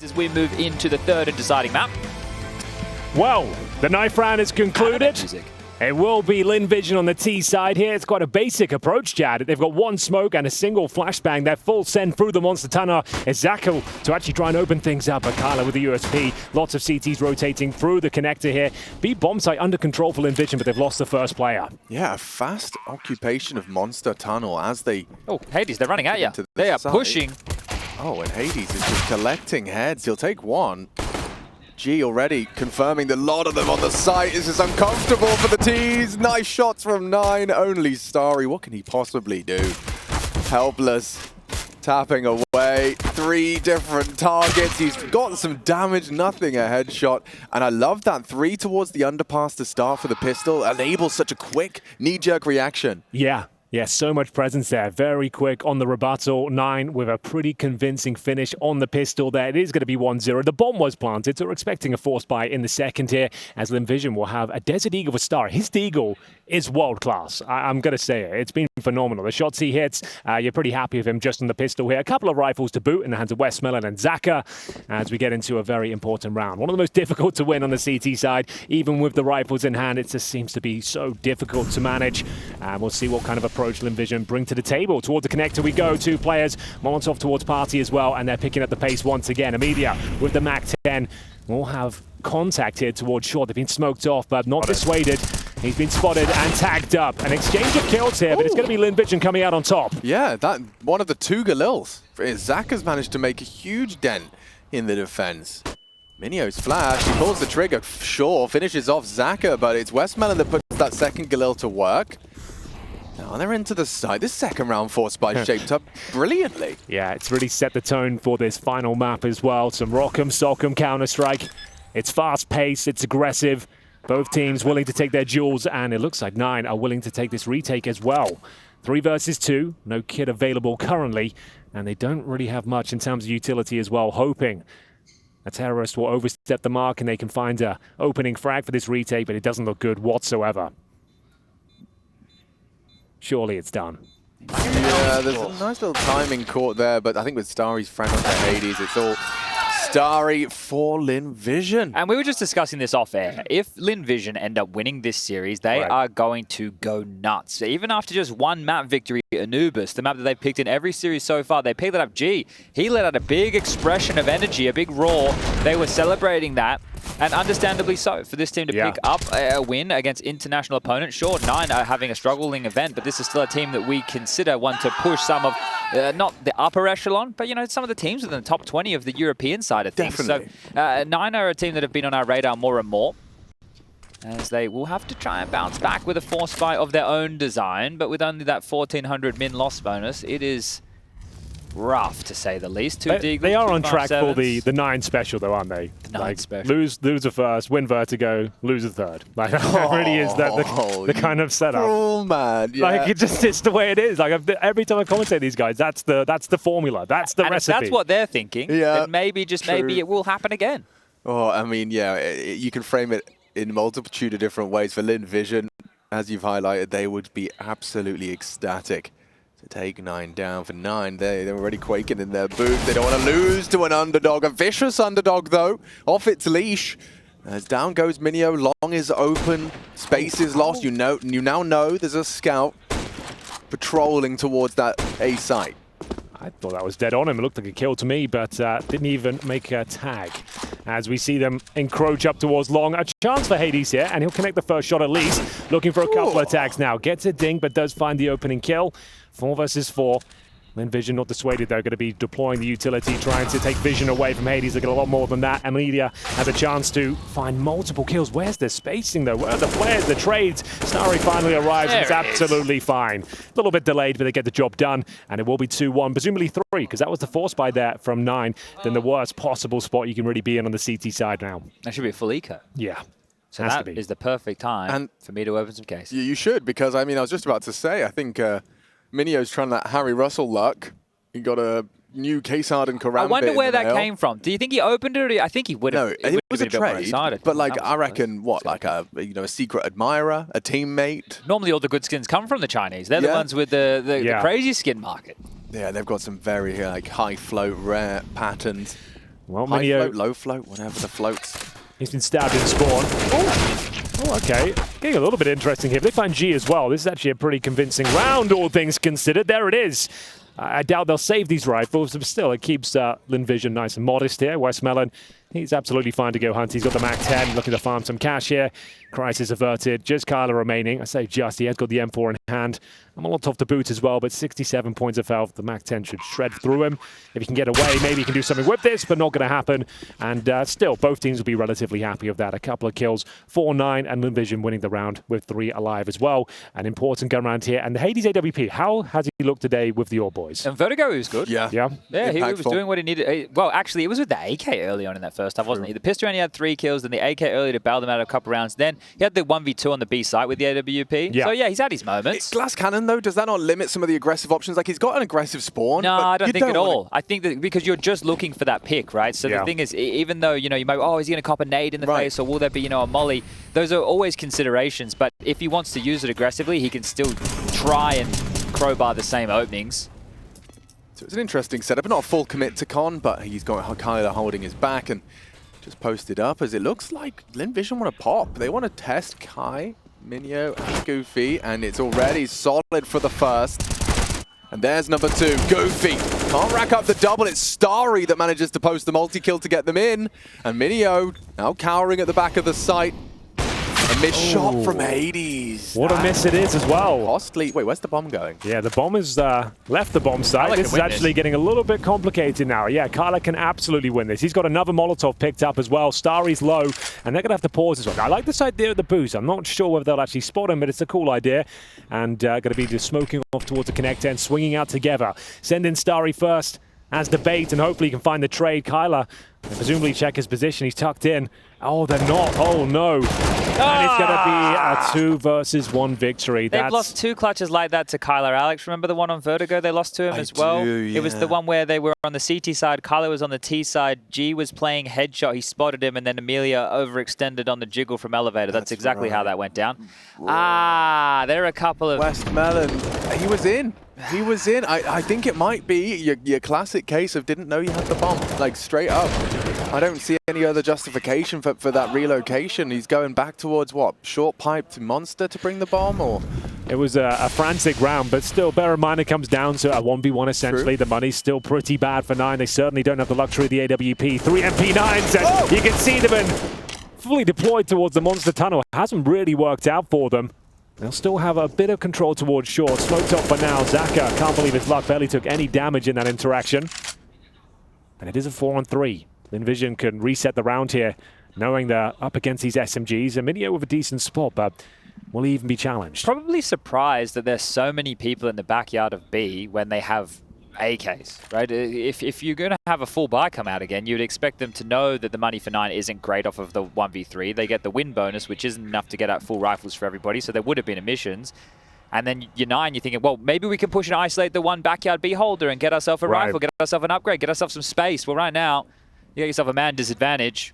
As we move into the third and deciding map. Well, the knife round is concluded. It will be Lynn Vision on the T side here. It's quite a basic approach, Chad. They've got one smoke and a single flashbang. They're full send through the monster tunnel. It's Zacho to actually try and open things up. But Kylar with the USP. Lots of CTs rotating through the connector here. B bomb site under control for Lynn Vision, but they've lost the first player. Yeah, a fast occupation of monster tunnel as they... Oh, Hades, they're running at you. They are pushing. Oh, and Hades is just collecting heads. He'll take one. G already confirming that a lot of them on the site. This is uncomfortable for the T's. Nice shots from 9. Only Starry. What can he possibly do? Helpless. Tapping away. 3 different targets. He's got some damage. Nothing a headshot. And I love that 3 towards the underpass to start for the pistol. Enables such a quick knee-jerk reaction. Yeah. Yeah, so much presence there. Very quick on the rebuttal. 9 with a pretty convincing finish on the pistol there. It is going to be 1-0. The bomb was planted, so we're expecting a force buy in the second here, as Lynn Vision will have a Desert Eagle for Star. His Eagle is world class. I'm going to say it. It's been phenomenal. The shots he hits, you're pretty happy with him just on the pistol here. A couple of rifles to boot in the hands of westmelon and Zaka as we get into a very important round. One of the most difficult to win on the CT side. Even with the rifles in hand, it just seems to be so difficult to manage. We'll see what kind of approach Lynn Vision bring to the table. Toward the connector we go. 2 players. Molotov towards Party as well, and they're picking up the pace once again. Emilia with the MAC-10 will have contact here towards short. They've been smoked off, but not dissuaded. He's been spotted and tagged up. An exchange of kills here, but it's going to be Lynn Vision coming out on top. Yeah, that one of the 2 Galils. Zach has managed to make a huge dent in the defense. Minio's flash, he pulls the trigger, sure, finishes off Zaka, but it's westmelon that puts that second Galil to work. Now they're into the side. This second round force buy shaped up brilliantly. Yeah, it's really set the tone for this final map as well. Some Rock'em Sock'em Counter-Strike. It's fast-paced, it's aggressive. Both teams willing to take their duels, and it looks like 9 are willing to take this retake as well. 3 versus 2, no kit available currently, and they don't really have much in terms of utility as well, hoping a terrorist will overstep the mark and they can find a opening frag for this retake, but it doesn't look good whatsoever. Surely it's done. Yeah, there's a nice little timing caught there, but I think with Starry's friend onto Hades, it's all Starry for Lynn Vision. And we were just discussing this off air. If Lynn Vision end up winning this series, they are going to go nuts. Even after just 1 map victory, Anubis, the map that they've picked in every series so far, they picked it up. G, he let out a big expression of energy, a big roar. They were celebrating that. And understandably so, for this team to pick up a win against international opponents. Sure, 9 are having a struggling event, but this is still a team that we consider one to push some of, not the upper echelon, but, you know, some of the teams within the top 20 of the European side of things. Definitely. So 9 are a team that have been on our radar more and more, as they will have to try and bounce back with a force fight of their own design, but with only that 1,400 min loss bonus, it is rough, to say the least. They are on track for the 9 special, though, aren't they? The 9 special. Lose a first, win vertigo, lose a third. Like, that really is the kind of setup. Oh man, yeah. Like, it's the way it is. Like, every time I commentate these guys, that's the formula. That's the recipe. That's what they're thinking. Yeah, and maybe, maybe it will happen again. Oh, I mean, yeah, you can frame it in a multitude of different ways. For Lynn Vision, as you've highlighted, they would be absolutely ecstatic to take 9 down. For 9, they're already quaking in their boots. They don't want to lose to an underdog. A vicious underdog, though, off its leash. As down goes Minio, long is open, space is lost. You now know there's a scout patrolling towards that A site. I thought that was dead on him. It looked like a kill to me, but didn't even make a tag. As we see them encroach up towards long. A chance for Hades here, and he'll connect the first shot at least. Looking for a couple of tags now. Gets a ding, but does find the opening kill. 4 versus 4. Lynn Vision not dissuaded, though. Going to be deploying the utility, trying to take Vision away from Hades. They get a lot more than that. Emilia has a chance to find multiple kills. Where's the spacing, though? Where are the flares, the trades? Starry finally arrives. It's absolutely fine. A little bit delayed, but they get the job done. And it will be 2-1, presumably 3, because that was the force buy there from 9. Then the worst possible spot you can really be in on the CT side now. That should be a full eco. Yeah. So that is the perfect time for me to open some cases. You should, because, I mean, I was just about to say, I think Minio's trying that Harry Russell luck. He got a new case hardened Karambit. I wonder where that came from. Do you think he opened it, or I think he would have? No, it was a trade. But like, I reckon, what, like a a secret admirer, a teammate. Normally, all the good skins come from the Chinese. They're the ones with the crazy skin market. Yeah, they've got some very like high float, rare patterns. Well, High Minio, float, low float, whatever the floats. he's been stabbed in spawn. Oh, okay. Getting a little bit interesting here. They find G as well. This is actually a pretty convincing round, all things considered. There it is. I doubt they'll save these rifles, but still, it keeps Lynn Vision nice and modest here. westmelon, he's absolutely fine to go hunt. He's got the MAC-10, looking to farm some cash here. Crisis averted. Just Kylar remaining. I say just, he has got the M4 in hand. I'm a lot off the boot as well, but 67 points of health. The MAC-10 should shred through him. If he can get away, maybe he can do something with this, but not going to happen. And still, both teams will be relatively happy with that. A couple of kills, 4-9, and Lynn Vision winning the round with 3 alive as well. An important gun round here. And the Hades AWP, how has he looked today with the All Boys? And Vertigo, he was good. Yeah, he was doing what he needed. Well, actually, it was with the AK early on in that first half, wasn't he? The pistol only had 3 kills, then the AK early to bail them out a couple rounds. Then he had the 1v2 on the B site with the AWP. Yeah. So, yeah, he's had his moments. Glass Cannon, though, does that not limit some of the aggressive options? Like, he's got an aggressive spawn. No, but I don't you think at wanna... all. I think that because you're just looking for that pick, right? So the thing is, even though, you might, is he going to cop a nade in the face, or will there be, a molly? Those are always considerations. But if he wants to use it aggressively, he can still try and crowbar the same openings. So it's an interesting setup, not a full commit to Con, but he's got Kylar holding his back and just posted up as it looks like Lynn Vision want to pop. They want to test Kai, Minio, and Goofy, and it's already solid for the first. And there's number 2, Goofy. Can't rack up the double. It's Starry that manages to post the multi-kill to get them in. And Minio now cowering at the back of the site. A missed shot from Hades. What a miss it is as well. Costly. Wait, where's the bomb going? Yeah, the bomb has left the bomb site. This is actually getting a little bit complicated now. Yeah, Kylar can absolutely win this. He's got another Molotov picked up as well. Starry's low, and they're going to have to pause this one. I like this idea of the boost. I'm not sure whether they'll actually spot him, but it's a cool idea. And going to be just smoking off towards the connector and swinging out together. Send in Starry first as the bait, and hopefully he can find the trade. Kylar, presumably check his position. He's tucked in. Oh, they're not. Oh, no. And it's going to be a 2 versus 1 victory. They've lost 2 clutches like that to Kylar. Alex, remember the one on Vertigo? They lost to him as well. Yeah. It was the one where they were on the CT side. Kylar was on the T side. G was playing headshot. He spotted him, and then Emilia overextended on the jiggle from elevator. That's exactly how that went down. Whoa. There are a couple of... westmelon, he was in. He was in. I think it might be your classic case of didn't know you had the bomb, like straight up. I don't see any other justification for that relocation. He's going back towards what? Short pipe to Monster to bring the bomb, or? It was a frantic round, but still, bear in mind it comes down to a 1v1 essentially. True. The money's still pretty bad for 9. They certainly don't have the luxury of the AWP. 3 MP9s, and you can see them in fully deployed towards the Monster tunnel. It hasn't really worked out for them. They'll still have a bit of control towards short. Smoked up for now. Zaka can't believe his luck. Barely took any damage in that interaction. And it is a 4-on-3. Lynn Vision can reset the round here, knowing they're up against these SMGs. Emilia with a decent spot, but will he even be challenged? Probably surprised that there's so many people in the backyard of B when they have AKs, right? If you're going to have a full buy come out again, you'd expect them to know that the money for 9 isn't great off of the 1v3. They get the win bonus, which isn't enough to get out full rifles for everybody, so there would have been emissions. And then you're 9, you're thinking, well, maybe we can push and isolate the one backyard B holder and get ourselves a rifle, get ourselves an upgrade, get ourselves some space. Well, right now, you got yourself a man disadvantage.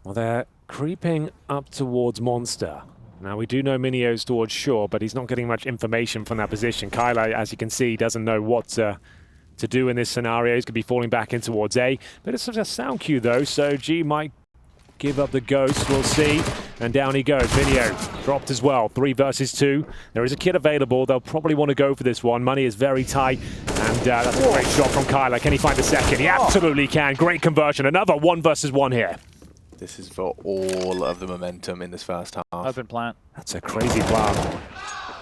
Well, they're creeping up towards Monster. Now, we do know Minio's towards shore, but he's not getting much information from that position. Kylar, as you can see, doesn't know what to do in this scenario. He's going to be falling back in towards A. But it's a sound cue, though, so G might give up the ghost. We'll see. And down he goes. Minio dropped as well. 3 versus 2. There is a kit available. They'll probably want to go for this one. Money is very tight. And that's a great shot from Kylar. Can he find the second? He absolutely can. Great conversion. Another 1 versus 1 here. This is for all of the momentum in this first half. Open plant. That's a crazy plan.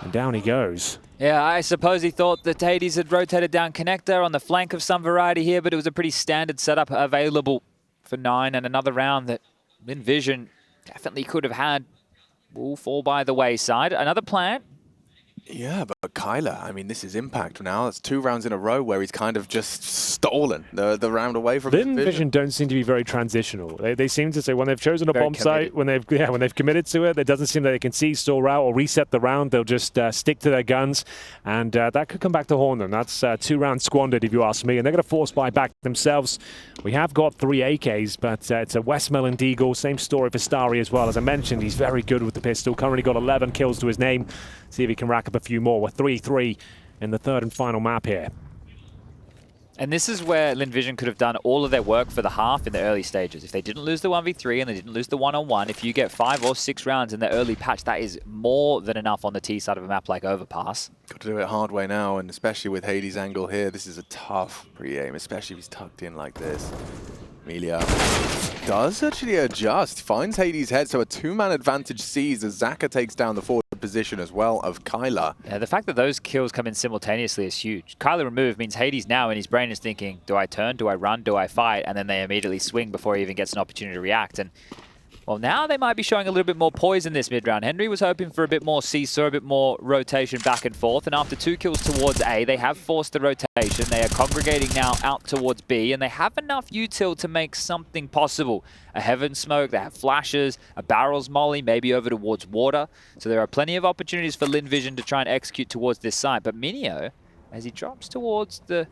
And down he goes. Yeah, I suppose he thought that Hades had rotated down connector on the flank of some variety here, but it was a pretty standard setup available for 9, and another round that Lynn Vision definitely could have had will fall by the wayside. Another plant. Yeah, but Kylar, I mean, this is impact now. It's 2 rounds in a row where he's kind of just stolen the round away from Lynn Vision don't seem to be very transitional. They seem to say when they've chosen a bomb site, when they've committed to it, it doesn't seem that they can see, stall route, or reset the round. They'll just stick to their guns, and that could come back to haunt them. That's 2 rounds squandered, if you ask me, and they're going to force buy back themselves. We have got 3 AKs, but it's a westmelon Deagle. Same story for Starry as well. As I mentioned, he's very good with the pistol. Currently got 11 kills to his name. See if he can rack up a few more. We're 3-3 in the 3rd and final map here. And this is where Lynn Vision could have done all of their work for the half in the early stages. If they didn't lose the 1v3 and they didn't lose the 1-on-1, if you get 5 or 6 rounds in the early patch, that is more than enough on the T side of a map like Overpass. Got to do it hard way now, and especially with Hades' angle here, this is a tough pre-aim, especially if he's tucked in like this. Emilia does actually adjust, finds Hades' head, so a 2-man advantage sees as Zaka takes down the forward position as well of Kylar. Yeah, the fact that those kills come in simultaneously is huge. Kylar removed means Hades now in his brain is thinking, do I turn, do I run, do I fight? And then they immediately swing before he even gets an opportunity to react. And well, now they might be showing a little bit more poise in this mid-round. Henry was hoping for a bit more seesaw, a bit more rotation back and forth. And after 2 kills towards A, they have forced the rotation. They are congregating now out towards B, and they have enough util to make something possible. A heaven smoke, they have flashes, a barrels molly, maybe over towards water. So there are plenty of opportunities for Lynn Vision to try and execute towards this side. But Minio, as he drops towards the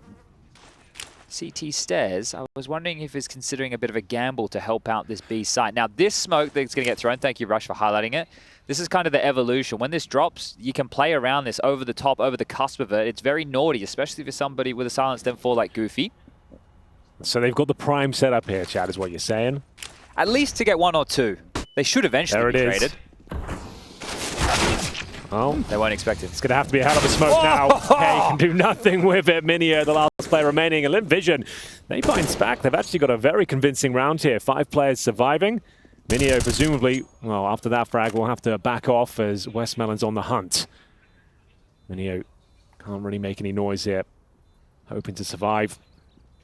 CT stairs, I was wondering if he's considering a bit of a gamble to help out this B site. Now, this smoke that's going to get thrown, thank you, Rush, for highlighting it. This is kind of the evolution. When this drops, you can play around this over the top, over the cusp of it. It's very naughty, especially for somebody with a silenced M4 like Goofy. So they've got the prime setup here, Chad, is what you're saying? At least to get 1 or 2. They should eventually be traded. Oh, they won't expect it. It's going to have to be a hell of a smoke now. Hey, can do nothing with it. Minio, the last player remaining. And Lynn Vision, they bounce back. They've actually got a very convincing round here. 5 players surviving. Minio, presumably, well, after that frag, will have to back off as westmelon's on the hunt. Minio can't really make any noise here. Hoping to survive.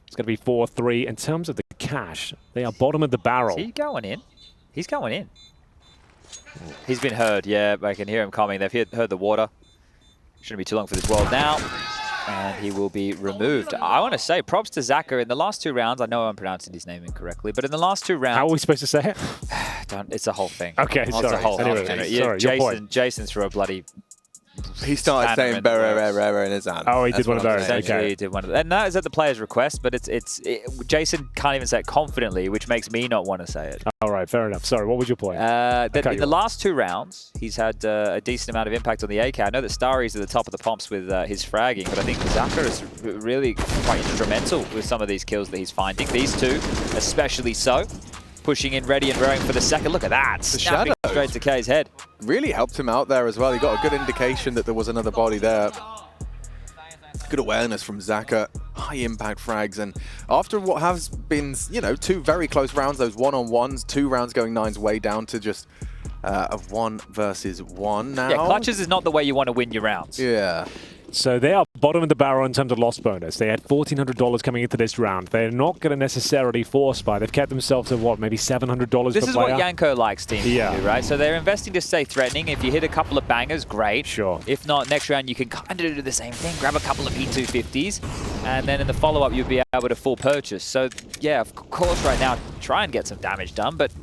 It's going to be 4-3. In terms of the cash, they are bottom of the barrel. Is he going in? He's going in. He's been heard, yeah, I can hear him coming. They've heard the water. Shouldn't be too long for this world now. And he will be removed. I want to say props to Zaka in the last 2 rounds. I know I'm pronouncing his name incorrectly, but in the last 2 rounds... How are we supposed to say it? It's a whole thing. Okay, it's sorry. A whole Anyway, yeah, sorry, Jason threw a bloody... He started saying Berra in his hand. Oh, he did one of those. Essentially, he did one of those. And that is at the player's request, but Jason can't even say it confidently, which makes me not want to say it. All right, fair enough. Sorry, what was your point? In the last 2 rounds, he's had a decent amount of impact on the AK. I know that Starry's at the top of the pomps with his fragging, but I think Zaka is really quite instrumental with some of these kills that he's finding. These 2, especially so. Pushing in, ready and raring for the second. Look at that. The shadow straight to K's head. Really helped him out there as well. He got a good indication that there was another body there. Good awareness from Zaka. High impact frags. And after what has been, 2 very close rounds, those 1-on-1s, 2 rounds going 9's way down to just a 1 versus 1 now. Yeah, clutches is not the way you want to win your rounds. Yeah. So they are bottom of the barrel in terms of loss bonus. They had $1,400 coming into this round. They're not going to necessarily force buy. They've kept themselves at, what, maybe $700 per player? This is what Yanko likes teams to do, right? So they're investing to stay threatening. If you hit a couple of bangers, great. Sure. If not, next round you can kind of do the same thing. Grab a couple of P250s, and then in the follow-up you'll be able to full purchase. So, yeah, of course, right now, try and get some damage done, but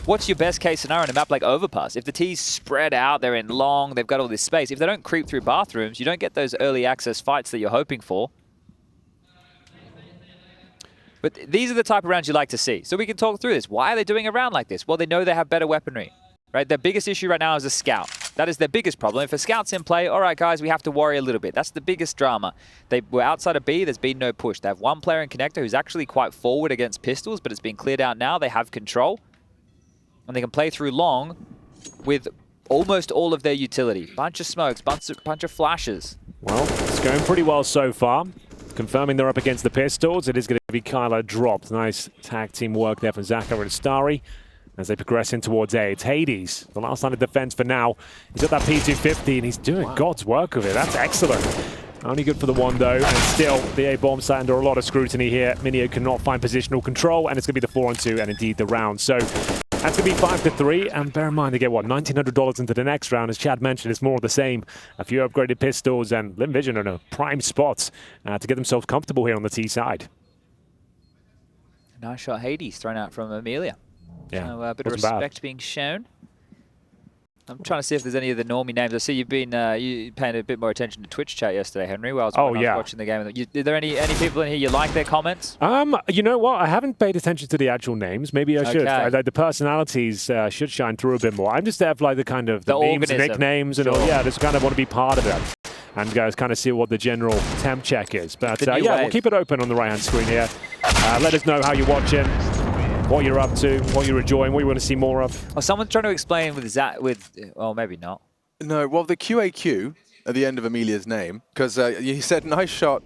what's your best case scenario in a map like Overpass? If the T's spread out, they're in long, they've got all this space. If they don't creep through bathrooms, you don't get those early access fights that you're hoping for. But these are the type of rounds you like to see. So we can talk through this. Why are they doing a round like this? Well, they know they have better weaponry, right? Their biggest issue right now is a scout. That is their biggest problem. If a scout's in play, all right, guys, we have to worry a little bit. That's the biggest drama. They were outside of B. There's been no push. They have 1 player in connector who's actually quite forward against pistols, but it's been cleared out now. They have control. And they can play through long with almost all of their utility. Bunch of smokes, bunch of flashes. Well, it's going pretty well so far. Confirming they're up against the pistols. It is going to be Kylar dropped. Nice tag team work there from Zaka and Starry as they progress in towards A. It's Hades, the last line of defense for now. He's got that P250 and he's doing God's work with it. That's excellent. Only good for the 1 though, and still the A bomb sat under a lot of scrutiny here. Minio cannot find positional control, and it's going to be the 4-on-2 and indeed the round. So that's going to be 5-3, and bear in mind they get, what, $1,900 into the next round. As Chad mentioned, it's more of the same. A few upgraded pistols, and Lynn Vision in a prime spot to get themselves comfortable here on the T side. Nice shot, Hades, thrown out from Emilia. Yeah, so a bit of respect being shown. I'm trying to see if there's any of the normie names. I see you've been you paying a bit more attention to Twitch chat yesterday, Henry, while I was watching the game. Are there any people in here you like their comments? You know what? I haven't paid attention to the actual names. Maybe I should. The personalities should shine through a bit more. I'm just there for like the kind of the memes, nicknames, and all. Yeah, just kind of want to be part of it. and kind of see what the general temp check is. But The new yeah, wave. we'll keep it open on the right-hand screen here. Let us know how you're watching, what you're up to, what you're enjoying, what you want to see more of. Oh, someone's trying to explain with Zach, well, maybe not. No, well, the QAQ at the end of Emilia's name, because he said, nice shot,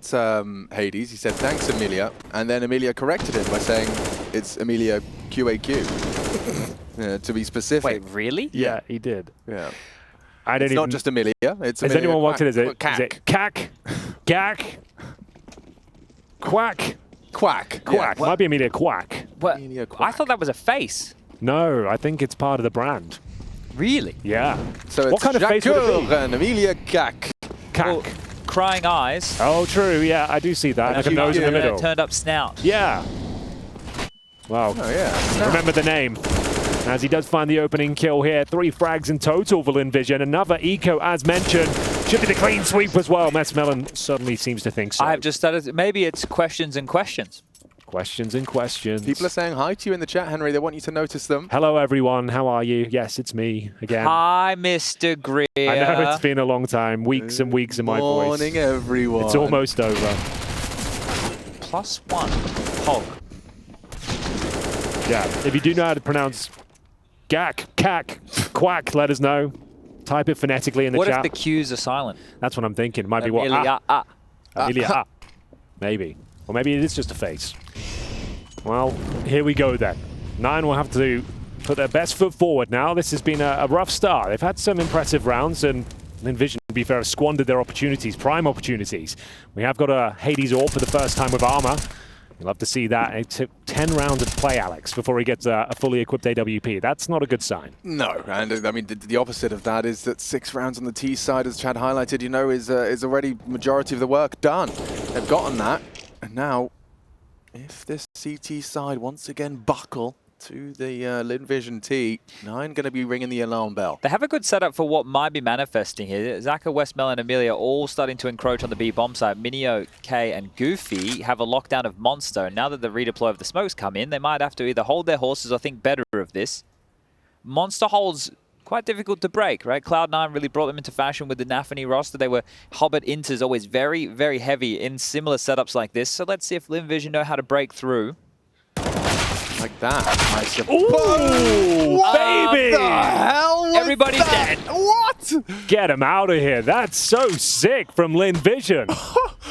Hades. He said, thanks, Emilia. And then Emilia corrected him by saying, it's EmiliaQAQ, to be specific. Wait, really? Yeah, he did. Yeah. I don't It's not just Emilia. It's Has Emilia anyone watched it? Is it Quack. Cack? Gack? Quack? Quack. Quack. Yeah. Might be Emilia Quack. What? Emilia I Quack. thought that was a face. No, I think it's part of the brand. Really? Yeah. So what it's kind of face would it be? Jacques and EmiliaQAQ. Cack. Well, crying eyes. Oh, true. Yeah, I do see that. Like a nose in the middle. Turned up snout. Yeah. Wow. Oh, yeah. Remember the name. As he does find the opening kill here. 3 frags in total for Lynn Vision. Another eco, as mentioned. Should be the clean sweep as well. Westmelon suddenly seems to think so. I have just started. Maybe it's questions and questions. Questions and questions. People are saying hi to you in the chat, Henry. They want you to notice them. Hello, everyone. How are you? Yes, it's me again. Hi, Mr. Greer. I know it's been a long time. Weeks and weeks in my voice. Morning, everyone. It's almost over. +1. Hog. Yeah. If you do know how to pronounce Gack, Cack, Quack, let us know. Type it phonetically in the What chat. if the Q's are silent? That's what I'm thinking. Might be what? Amelia, maybe. Or maybe it is just a face. Well, here we go then. Nine will have to put their best foot forward now. This has been a rough start. They've had some impressive rounds, and Lynn Vision, to be fair, have squandered their opportunities, prime opportunities. We have got a Hades Orb for the first time with armor. You'll love to see that. It took 10 rounds of play, Alex, before he gets a fully equipped AWP. That's not a good sign. No, and I mean, the opposite of that is that 6 rounds on the T side, as Chad highlighted, you know, is already majority of the work done. They've gotten that, and now, if this CT side once again buckle to the Lynn Vision T, Nine going to be ringing the alarm bell. They have a good setup for what might be manifesting here. Zaka, westmelon, and Emilia all starting to encroach on the B bomb side. EmiliaQAQ and Goofy have a lockdown of Monster. Now that the redeploy of the smokes come in, they might have to either hold their horses or think better of this. Monster holds quite difficult to break, right? Cloud9 really brought them into fashion with the Nafany roster. They were Hobbit Inters, always very, very heavy in similar setups like this. So let's see if Lynn Vision know how to break through. Like that. Nice. Ooh, baby! What the hell was Everybody's that? dead. What? Get him out of here. That's so sick from Lynn Vision.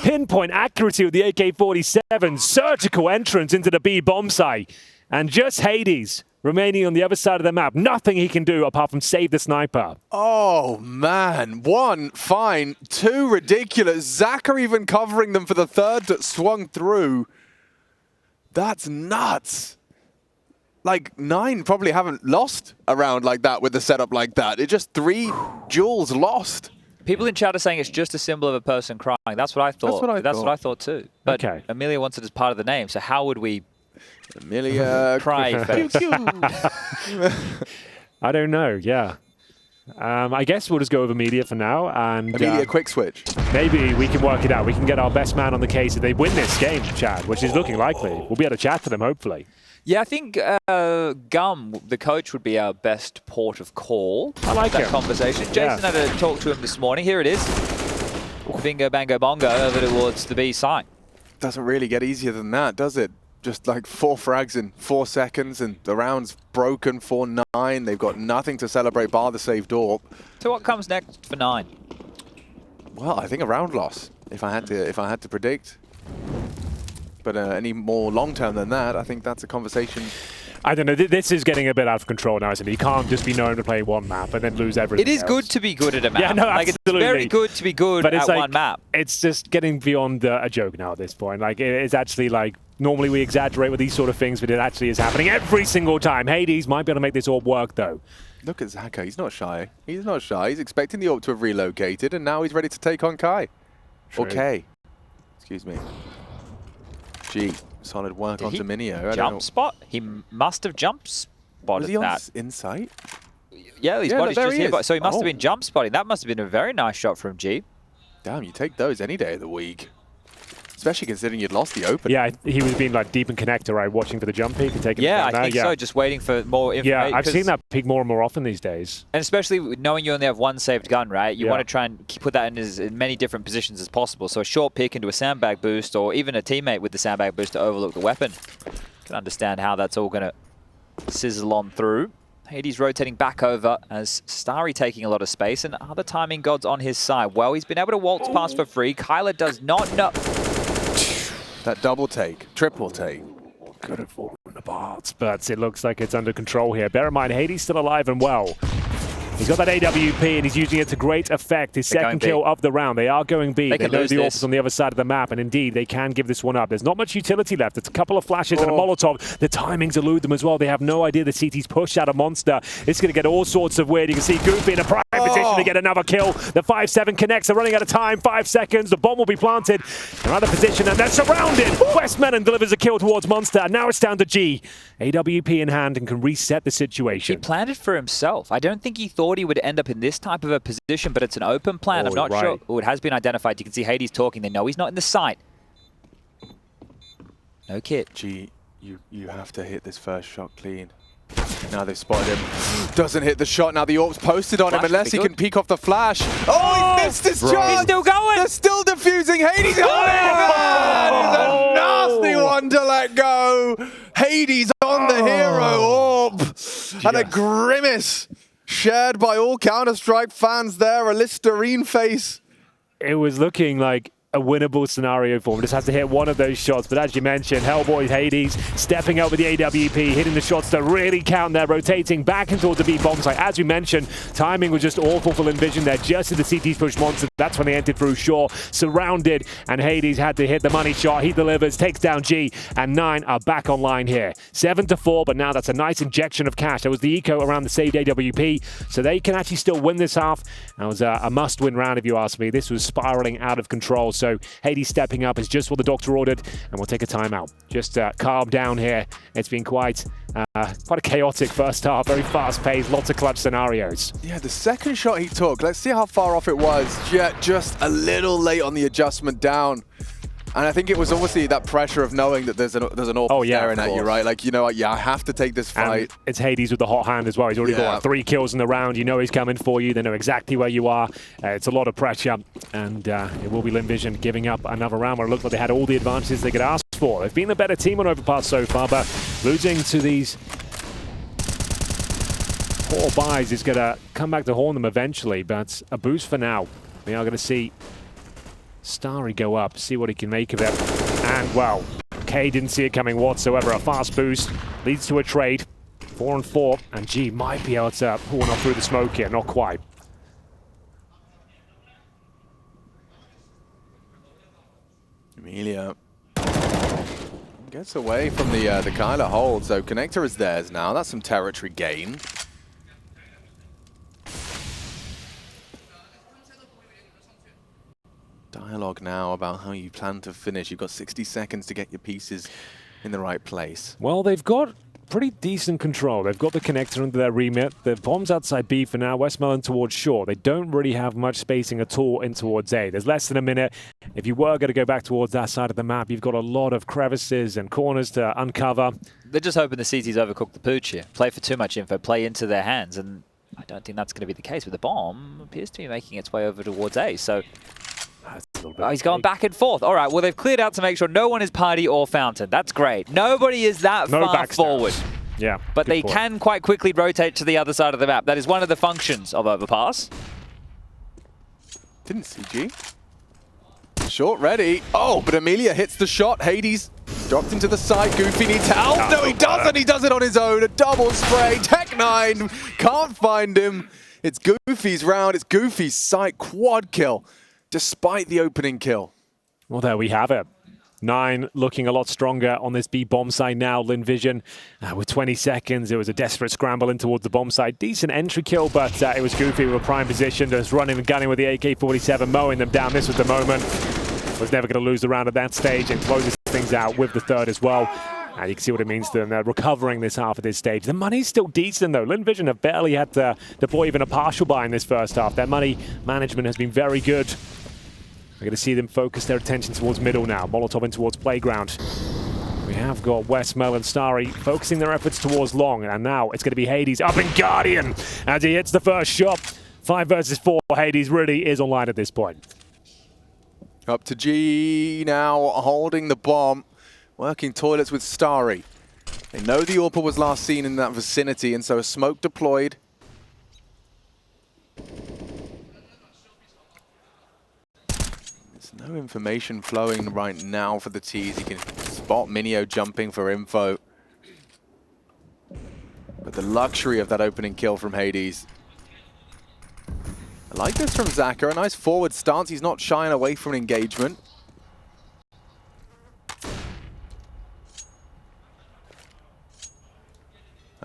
Pinpoint accuracy with the AK-47. Surgical entrance into the B bomb site. And just Hades remaining on the other side of the map. Nothing he can do apart from save the sniper. Oh, man. 1, fine. 2, ridiculous. Zaka even covering them for the 3rd that swung through. That's nuts. Like, 9 probably haven't lost a round like that with a setup like that. It's just 3 jewels lost. People in chat are saying it's just a symbol of a person crying. That's what I thought. That's what I thought too. But Okay. Emilia wants it as part of the name. So how would we Emilia cry face? I don't know, yeah. I guess we'll just go with Emilia for now. And Emilia quick switch. maybe we can work it out. We can get our best man on the case if they win this game, Chad, which is looking likely. We'll be able to chat to them, hopefully. Yeah, I think Gum, the coach, would be our best port of call. I like that him. conversation. Yeah. Jason had a talk to him this morning. Here it is. Bingo, bango, bongo over towards the B side. Doesn't really get easier than that, does it? Just like 4 frags in 4 seconds, and the round's broken 4-9. They've got nothing to celebrate bar the saved orb. So what comes next for 9? Well, I think a round loss, if I had to predict. But any more long-term than that, I think that's a conversation. I don't know. This is getting a bit out of control now, isn't it? You can't just be known to play one map and then lose everything It is else. good to be good at a map. Yeah, no, like, it's absolutely. very good to be good But at it's like, one map. It's just getting beyond a joke now at this point. Like, it's actually like, normally we exaggerate with these sort of things, but it actually is happening every single time. Hades might be able to make this orb work, though. Look at Zaka. He's not shy. He's not shy. He's expecting the orb to have relocated, and now he's ready to take on Kai. True. Or K. Excuse me. Gee, solid work Did onto he Minio. I don't know. Jump spot? He must have jump spotted Was he on that. insight? Yeah, his Yeah, body's there just he here. is. So he must have Oh. been jump spotting. That must have been a very nice shot from G. Damn, you take those any day of the week. Especially considering you'd lost the open. Yeah, he was being like deep in connector, right? Watching for the jump peak and taking it down I think so. Just waiting for more information. Yeah, I've seen that peak more and more often these days. And especially knowing you only have one saved gun, right? You want to try and put that in many different positions as possible. So a short pick into a sandbag boost, or even a teammate with the sandbag boost to overlook the weapon. Can understand how that's all going to sizzle on through. Hades rotating back over as Starry taking a lot of space, and other timing gods on his side. Well, he's been able to waltz past for free. Kylar does not know. That double take, triple take. Could have fallen apart, but it looks like it's under control here. Bear in mind, Hades still alive and well. He's got that AWP and he's using it to great effect. His second kill of the round. They are going B. They know the AWP's on the other side of the map, and indeed, they can give this one up. There's not much utility left. It's a couple of flashes and a Molotov. The timings elude them as well. They have no idea the CT's pushed out a monster. It's going to get all sorts of weird. You can see Goofy in a prime position to get another kill. The 5-7 connects. They're running out of time. 5 seconds. The bomb will be planted. They're out of position and they're surrounded. westmelon delivers a kill towards Monster. And now it's down to G. AWP in hand and can reset the situation. He planned it for himself. I don't think he thought he would end up in this type of a position, but it's an open plan. I'm not sure. Oh, it has been identified. You can see Hades talking. They know he's not in the site. No kit. G, you have to hit this first shot clean. Now they've spotted him. Doesn't hit the shot. Now the AWP's posted on him unless he can peek off the flash. Oh, he missed his chance. He's still going. They're still defusing. Hades. That is a nasty one to let go. Hades on the hero AWP. And a grimace shared by all Counter-Strike fans there. A Listerine face. It was looking like a winnable scenario for him. Just has to hit one of those shots. But as you mentioned, Hellboy's Hades stepping up with the AWP, hitting the shots that really count there, rotating back and towards the B bomb site. As we mentioned, timing was just awful for Lynn Vision there. Just as the CT's push monster, that's when they entered through Shaw, surrounded, and Hades had to hit the money shot. He delivers, takes down G, and 9 are back online here. 7-4, but now that's a nice injection of cash. There was the eco around the saved AWP, so they can actually still win this half. That was a must-win round, if you ask me. This was spiraling out of control. So Hades stepping up is just what the doctor ordered, and we'll take a timeout. Just calm down here. It's been quite a chaotic first half, very fast-paced, lots of clutch scenarios. Yeah, the second shot he took, let's see how far off it was. Yeah, just a little late on the adjustment down. And I think it was obviously that pressure of knowing that there's an AWP staring at you, right? Like, you know what, yeah, I have to take this fight. And it's Hades with the hot hand as well. He's already got 3 kills in the round. You know he's coming for you. They know exactly where you are. It's a lot of pressure. And it will be Lynn Vision giving up another round where it looked like they had all the advantages they could ask for. They've been the better team on Overpass so far, but losing to these poor buys is going to come back to haunt them eventually. But a boost for now. We are going to see Starry go up, see what he can make of it. And, well, K didn't see it coming whatsoever. A fast boost leads to a trade. 4-4, and G might be able to pull one off through the smoke here. Not quite. Emilia gets away from the Kylar hold, so Connector is theirs now. That's some territory gain. Dialogue now about how you plan to finish. You've got 60 seconds to get your pieces in the right place. Well, they've got pretty decent control. They've got the connector under their remit. The bomb's outside B for now. westmelon towards shore. They don't really have much spacing at all in towards A. There's less than a minute. If you were going to go back towards that side of the map, you've got a lot of crevices and corners to uncover. They're just hoping the CT's overcooked the pooch here. Play for too much info, play into their hands, and I don't think that's going to be the case. But the bomb appears to be making its way over towards A, so he's going back and forth. All right, well, they've cleared out to make sure no one is party or fountain. That's great. Nobody is that far forward. Yeah, but they can quite quickly rotate to the other side of the map. That is one of the functions of Overpass. Didn't see G. Short ready. Oh, but Emilia hits the shot. Hades dropped into the side. Goofy needs help. No, he doesn't. He does it on his own. A double spray. Tech9 can't find him. It's Goofy's round. It's Goofy's site. Quad kill, despite the opening kill. Well, there we have it. 9 looking a lot stronger on this B bomb site now. Lynn Vision with 20 seconds. It was a desperate scramble in towards the bomb site. Decent entry kill, but it was Goofy with a prime position, just running and gunning with the AK-47, mowing them down. This was the moment. Was never going to lose the round at that stage and closes things out with the third as well. And you can see what it means to them. They're recovering this half at this stage. The money's still decent, though. Lynn Vision have barely had to deploy even a partial buy in this first half. Their money management has been very good. We're going to see them focus their attention towards middle now. Molotov in towards playground. We have got westmelon, Starry focusing their efforts towards long, and now it's going to be Hades up in Guardian as he hits the first shot. 5 versus 4. Hades really is online at this point. Up to G now, holding the bomb, working toilets with Starry. They know the AWP was last seen in that vicinity, and so a smoke deployed. There's no information flowing right now for the T's. You can spot Minio jumping for info. But the luxury of that opening kill from Hades. I like this from Zaka, a nice forward stance. He's not shying away from an engagement.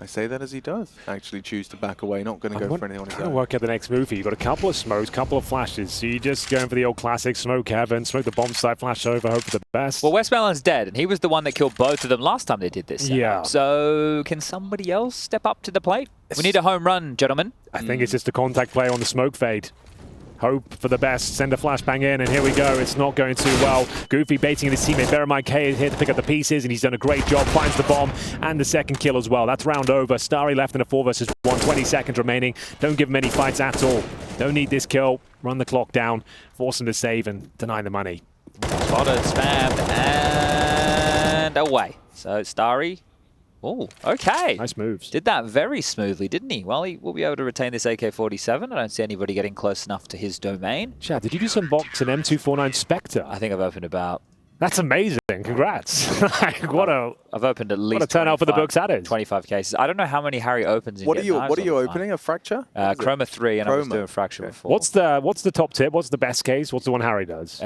I say that as he does actually choose to back away, not going to go for anything on his own. Trying to work out the next move here. You've got a couple of smokes, couple of flashes. So you're just going for the old classic smoke heaven, smoke the bomb site, flash over, hope for the best. Well, westmelon's dead, and he was the one that killed both of them last time they did this. Yeah. So can somebody else step up to the plate? We need a home run, gentlemen. I think it's just a contact play on the smoke fade. Hope for the best, send a flashbang in, and here we go. It's not going too well. Goofy baiting his teammate. Bear in mind, K is here to pick up the pieces, and he's done a great job. Finds the bomb and the second kill as well. That's round over. Starry left in a 4 versus 1. 20 seconds remaining. Don't give him any fights at all. Don't need this kill. Run the clock down. Force him to save and deny the money. Spotted, spammed, and away. So Starry. Oh, okay. Nice moves. Did that very smoothly, didn't he? Well, he will be able to retain this AK-47. I don't see anybody getting close enough to his domain. Chad, did you just unbox an M249 Spectre? I think I've opened about... That's amazing. Congrats. I've opened at least what a turnout for the books that is. 25 cases. I don't know how many Harry opens. What are you opening? A fracture? Chroma 3, and I was doing fracture before. What's the top tip? What's the best case? What's the one Harry does?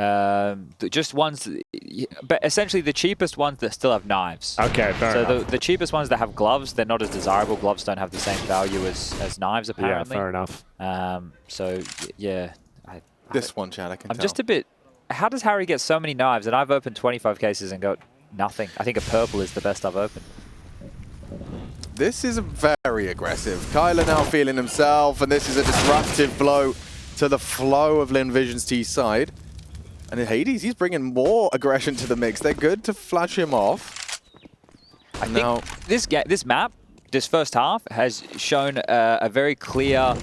Just ones, but essentially the cheapest ones that still have knives. Okay, fair enough. So the cheapest ones that have gloves, they're not as desirable. Gloves don't have the same value as knives, apparently. Yeah, fair enough. So yeah. This one, Chad, I can tell. I'm just a bit. How does Harry get so many knives? And I've opened 25 cases and got nothing. I think a purple is the best I've opened. This is very aggressive. Kylar now feeling himself, and this is a disruptive blow to the flow of Lynn Vision's T side. And in Hades, he's bringing more aggression to the mix. They're good to flash him off. I think this map, this first half, has shown a very clear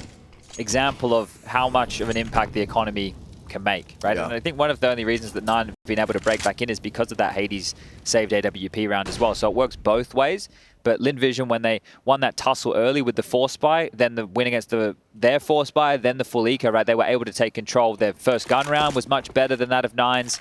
example of how much of an impact the economy can make, right? Yeah. And I think one of the only reasons that Nine have been able to break back in is because of that Hades saved AWP round as well. So it works both ways. But Lynn Vision, when they won that tussle early with the force buy, then the win against their force buy, then the full eco, right? They were able to take control. Their first gun round was much better than that of Nine's.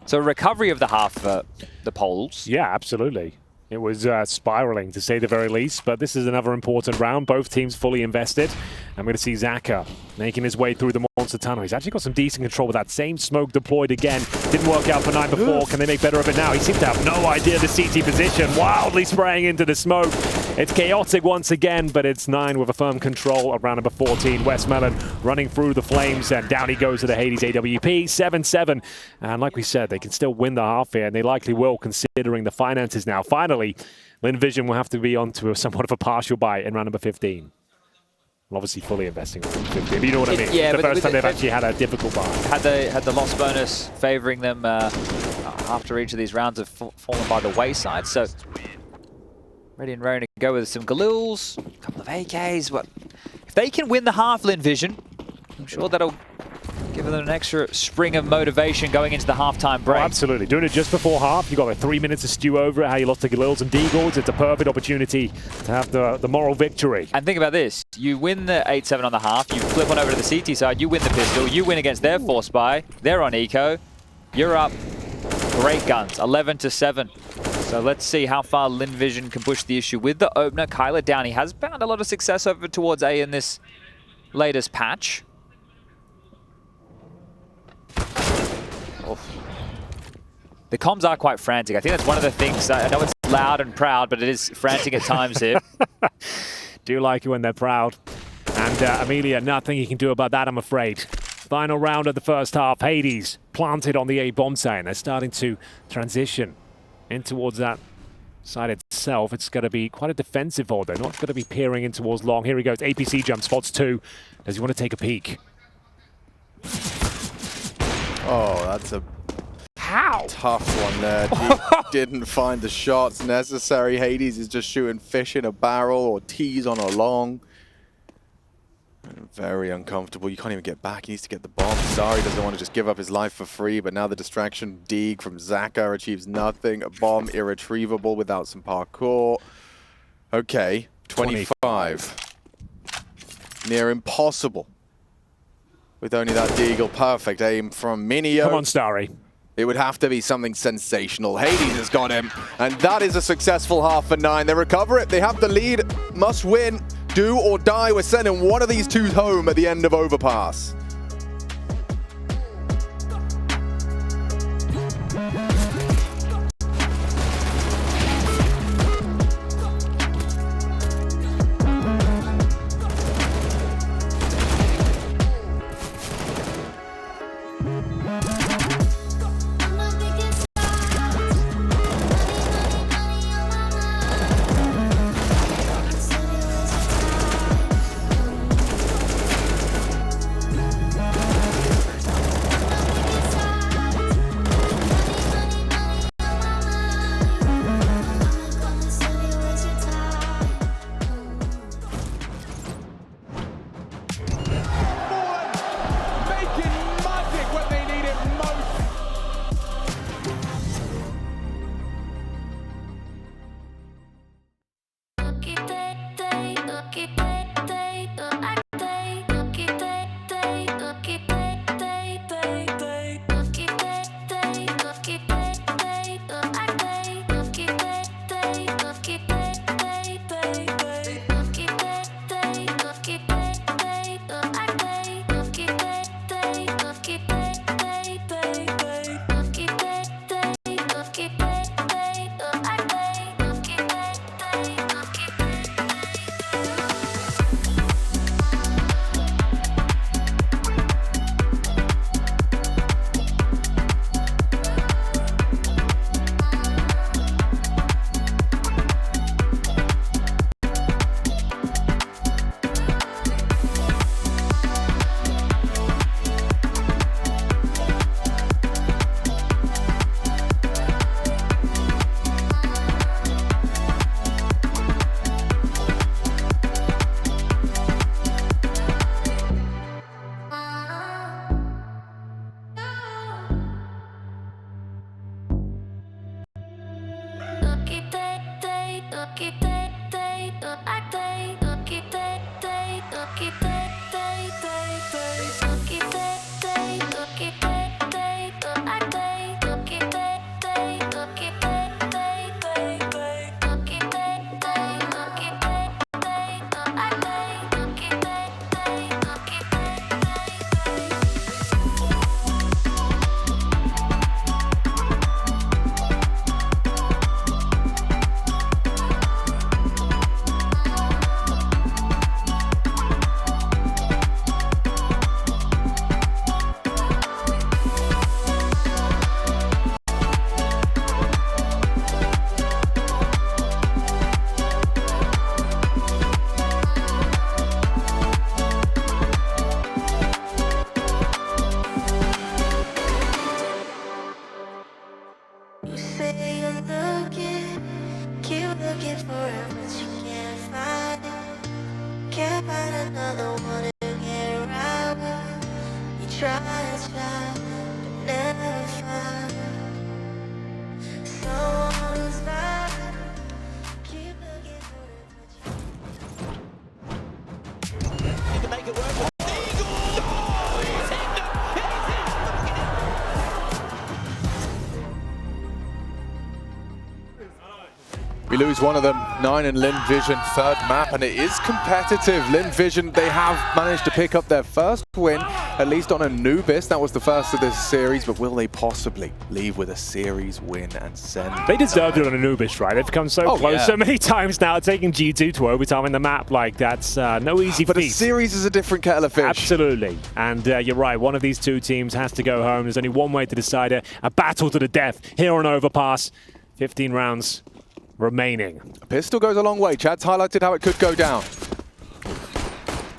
So a recovery of the half for the Poles. Yeah, absolutely. It was spiraling, to say the very least, but this is another important round. Both teams fully invested. I'm going to see Zaka making his way through the monster tunnel. He's actually got some decent control with that same smoke deployed again. Didn't work out for Nine before. Can they make better of it now? He seems to have no idea the CT position. Wildly spraying into the smoke. It's chaotic once again, but it's Nine with a firm control of round number 14. westmelon running through the flames, and down he goes to the Hades AWP. 7-7. And like we said, they can still win the half here, and they likely will, considering the finances now. Finally, Lynn Vision will have to be on to somewhat of a partial buy in round number 15. Well, obviously fully investing in 15, but you know what I mean? Yeah, the first time they've actually had a difficult buy. Had the loss bonus favouring them after each of these rounds have fallen by the wayside. So ready and raring to go with some Galils, a couple of AKs. But if they can win the half, Lynn Vision, I'm sure that'll give them an extra spring of motivation going into the halftime break. Oh, absolutely. Doing it just before half. You've got like 3 minutes to stew over it, how you lost to Galils and Deagles. It's a perfect opportunity to have the moral victory. And think about this. You win the 8-7 on the half. You flip on over to the CT side. You win the pistol. You win against their force buy. They're on eco. You're up. Great guns. 11-7. So let's see how far Lynn Vision can push the issue with the opener. Kylar down. He has found a lot of success over towards A in this latest patch. The comms are quite frantic. I think that's one of the things. I know it's loud and proud, but it is frantic at times here. Do like it when they're proud. And Emilia, nothing you can do about that, I'm afraid. Final round of the first half. Hades planted on the A bomb site, and they're starting to transition in towards that side itself. It's going to be quite a defensive hold, though. Not going to be peering in towards long. Here he goes. APC jump, spots 2. Does he want to take a peek? Oh, that's a tough one there. He didn't find the shots necessary. Hades is just shooting fish in a barrel or tees on a long. Very uncomfortable. You can't even get back. He needs to get the bomb. Sorry, doesn't want to just give up his life for free, but now the distraction Deeg from Zaka achieves nothing. A bomb irretrievable without some parkour. Okay, 25. Near impossible. With only that Deagle. Perfect aim from Minio. Come on, Starry. It would have to be something sensational. Hades has got him, and that is a successful half for 9. They recover it. They have the lead. Must win. Do or die. We're sending one of these two home at the end of Overpass. We lose one of them, 9 and Lynn Vision, third map, and it is competitive. Lynn Vision, they have managed to pick up their first win, at least on Anubis. That was the first of this series, but will they possibly leave with a series win and send? They deserved it on Anubis, right? They've come so close so many times now, taking G2 to overtime in the map. Like, that's no easy feat. But a series is a different kettle of fish. Absolutely. And you're right, one of these two teams has to go home. There's only one way to decide it. A battle to the death here on Overpass. 15 rounds remaining. A pistol goes a long way. Chad's highlighted how it could go down.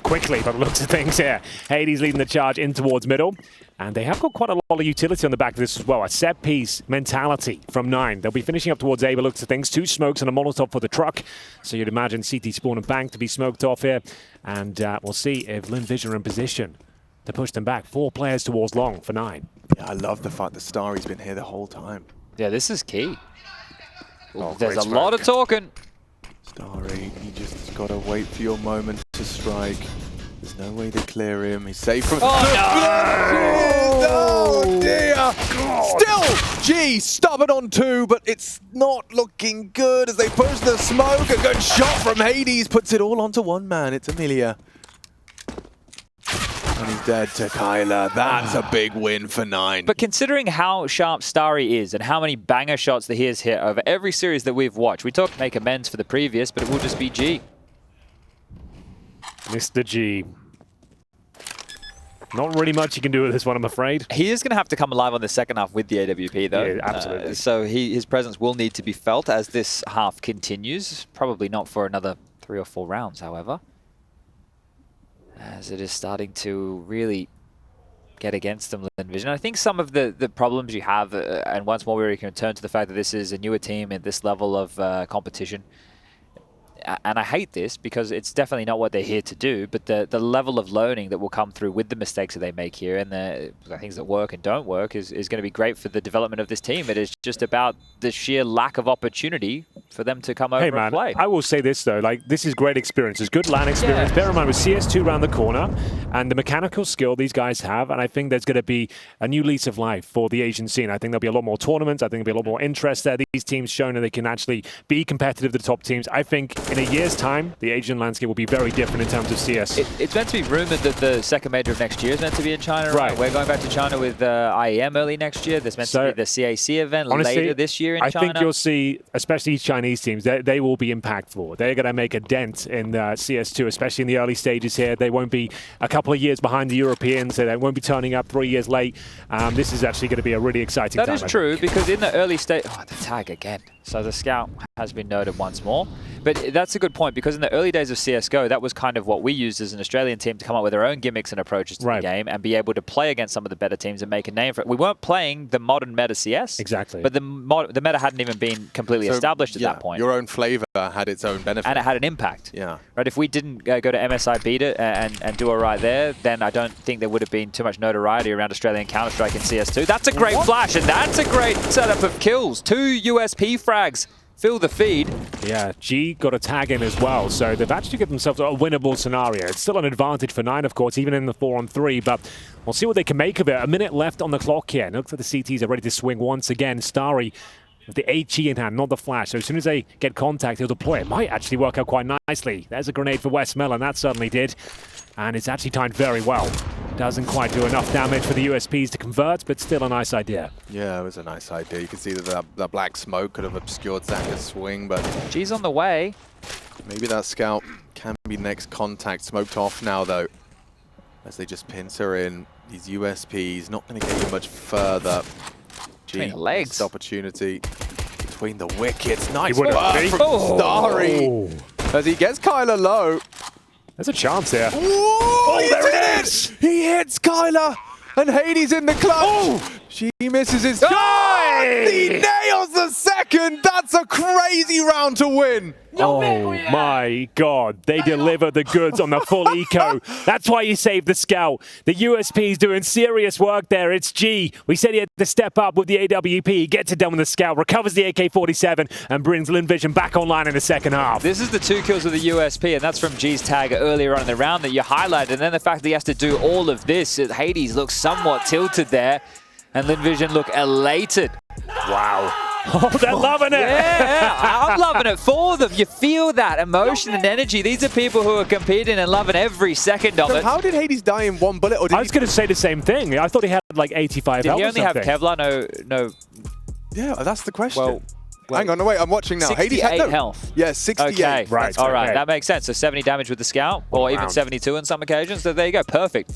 Quickly, by the looks of things here. Hades leading the charge in towards middle. And they have got quite a lot of utility on the back of this as well. A set-piece mentality from 9. They'll be finishing up towards A, by looks of things. 2 smokes and a Molotov for the truck. So you'd imagine CT Spawn and Bank to be smoked off here. And we'll see if Lynn Vision are in position to push them back. 4 players towards long for 9. Yeah, I love the fact that Starry's been here the whole time. Yeah, this is key. Oh, there's a great lot of talking. Starry, you just got to wait for your moment to strike. There's no way to clear him. He's safe from... Oh, dear! Still, G stubborn on 2, but it's not looking good as they push the smoke. A good shot from Hades puts it all onto one man. It's Emilia. And he's dead to Kylar. That's a big win for 9. But considering how sharp Starry is and how many banger shots that he has hit over every series that we've watched, we talk make amends for the previous, but it will just be G. Mr. G. Not really much you can do with this one, I'm afraid. He is going to have to come alive on the second half with the AWP, though. Yeah, absolutely. So his presence will need to be felt as this half continues. Probably not for another 3 or 4 rounds, however. As it is starting to really get against them, Lynn Vision. I think some of the problems you have, and once more we can return to the fact that this is a newer team at this level of competition. And I hate this because it's definitely not what they're here to do, but the level of learning that will come through with the mistakes that they make here and the things that work and don't work is going to be great for the development of this team. It is just about the sheer lack of opportunity for them to come over and play. I will say this, though. Like, this is great experience. It's good LAN experience. Yeah. Bear in mind, with CS2 around the corner and the mechanical skill these guys have, and I think there's going to be a new lease of life for the Asian scene. I think there'll be a lot more tournaments. I think there'll be a lot more interest there. These teams showing that they can actually be competitive to the top teams. I think in a year's time, the Asian landscape will be very different in terms of CS. It's meant to be rumored that the second major of next year is meant to be in China. Right. We're going back to China with IEM early next year. There's meant to be the CAC event later this year in China. I think you'll see, especially Chinese teams, they will be impactful. They're going to make a dent in CS2, especially in the early stages here. They won't be a couple of years behind the Europeans. So they won't be turning up 3 years late. This is actually going to be a really exciting time. That is true, because in the early stage... Oh, the tag again. So the scout has been noted once more. But that's a good point, because in the early days of CSGO, that was kind of what we used as an Australian team to come up with our own gimmicks and approaches to the game and be able to play against some of the better teams and make a name for it. We weren't playing the modern meta CS. Exactly. But the meta hadn't even been completely established at that point. Your own flavor had its own benefit. And it had an impact. Yeah. Right. If we didn't go to MSI Beta and do all right there, then I don't think there would have been too much notoriety around Australian Counter-Strike in CS2. That's a great flash, and that's a great setup of kills. 2 USP frags. Fill the feed. Yeah, G got a tag in as well, so they've actually given themselves a winnable scenario. It's still an advantage for 9, of course, even in the 4-on-3, but we'll see what they can make of it. A minute left on the clock here. And it looks like the CTs are ready to swing once again. Starry with the HE in hand, not the flash. So as soon as they get contact, he'll deploy. It might actually work out quite nicely. There's a grenade for westmelon. That certainly did. And it's actually timed very well. Doesn't quite do enough damage for the USPs to convert, but still a nice idea. Yeah, it was a nice idea. You can see that the black smoke could have obscured Zaka's swing, but... G's on the way. Maybe that scout can be next contact. Smoked off now, though, as they just pincer in. These USPs not going to get you much further. Between the legs. Missed opportunity between the wickets. Nice work from Starry. As he gets Kylar low. There's a chance here. Oh, there it is! He hits Kylar, and Hades in the clutch. Oh! She misses his shot. He nails the second. That's a crazy round to win. Oh my God, they deliver the goods on the full eco. That's why you saved the scout. The USP's doing serious work there. It's G. We said he had to step up with the AWP. He gets it done with the scout, recovers the AK-47, and brings Lynn Vision back online in the second half. This is the 2 kills with the USP, and that's from G's tag earlier on in the round that you highlighted. And then the fact that he has to do all of this, Hades looks somewhat tilted there, and Lynn Vision look elated. Wow. Oh, they're loving it. Yeah, I'm loving it for them. You feel that emotion and energy. These are people who are competing and loving every second of it. How did Hades die in 1 bullet? Or did I was going to say the same thing. I thought he had like 85 health. Did he only have Kevlar? No. Yeah, that's the question. Well, hang on, no, wait, I'm watching now. 68 Hades had health. Yeah, 68. Okay, right. All right, that makes sense. So 70 damage with the scout, or even 72 on some occasions. So there you go, perfect.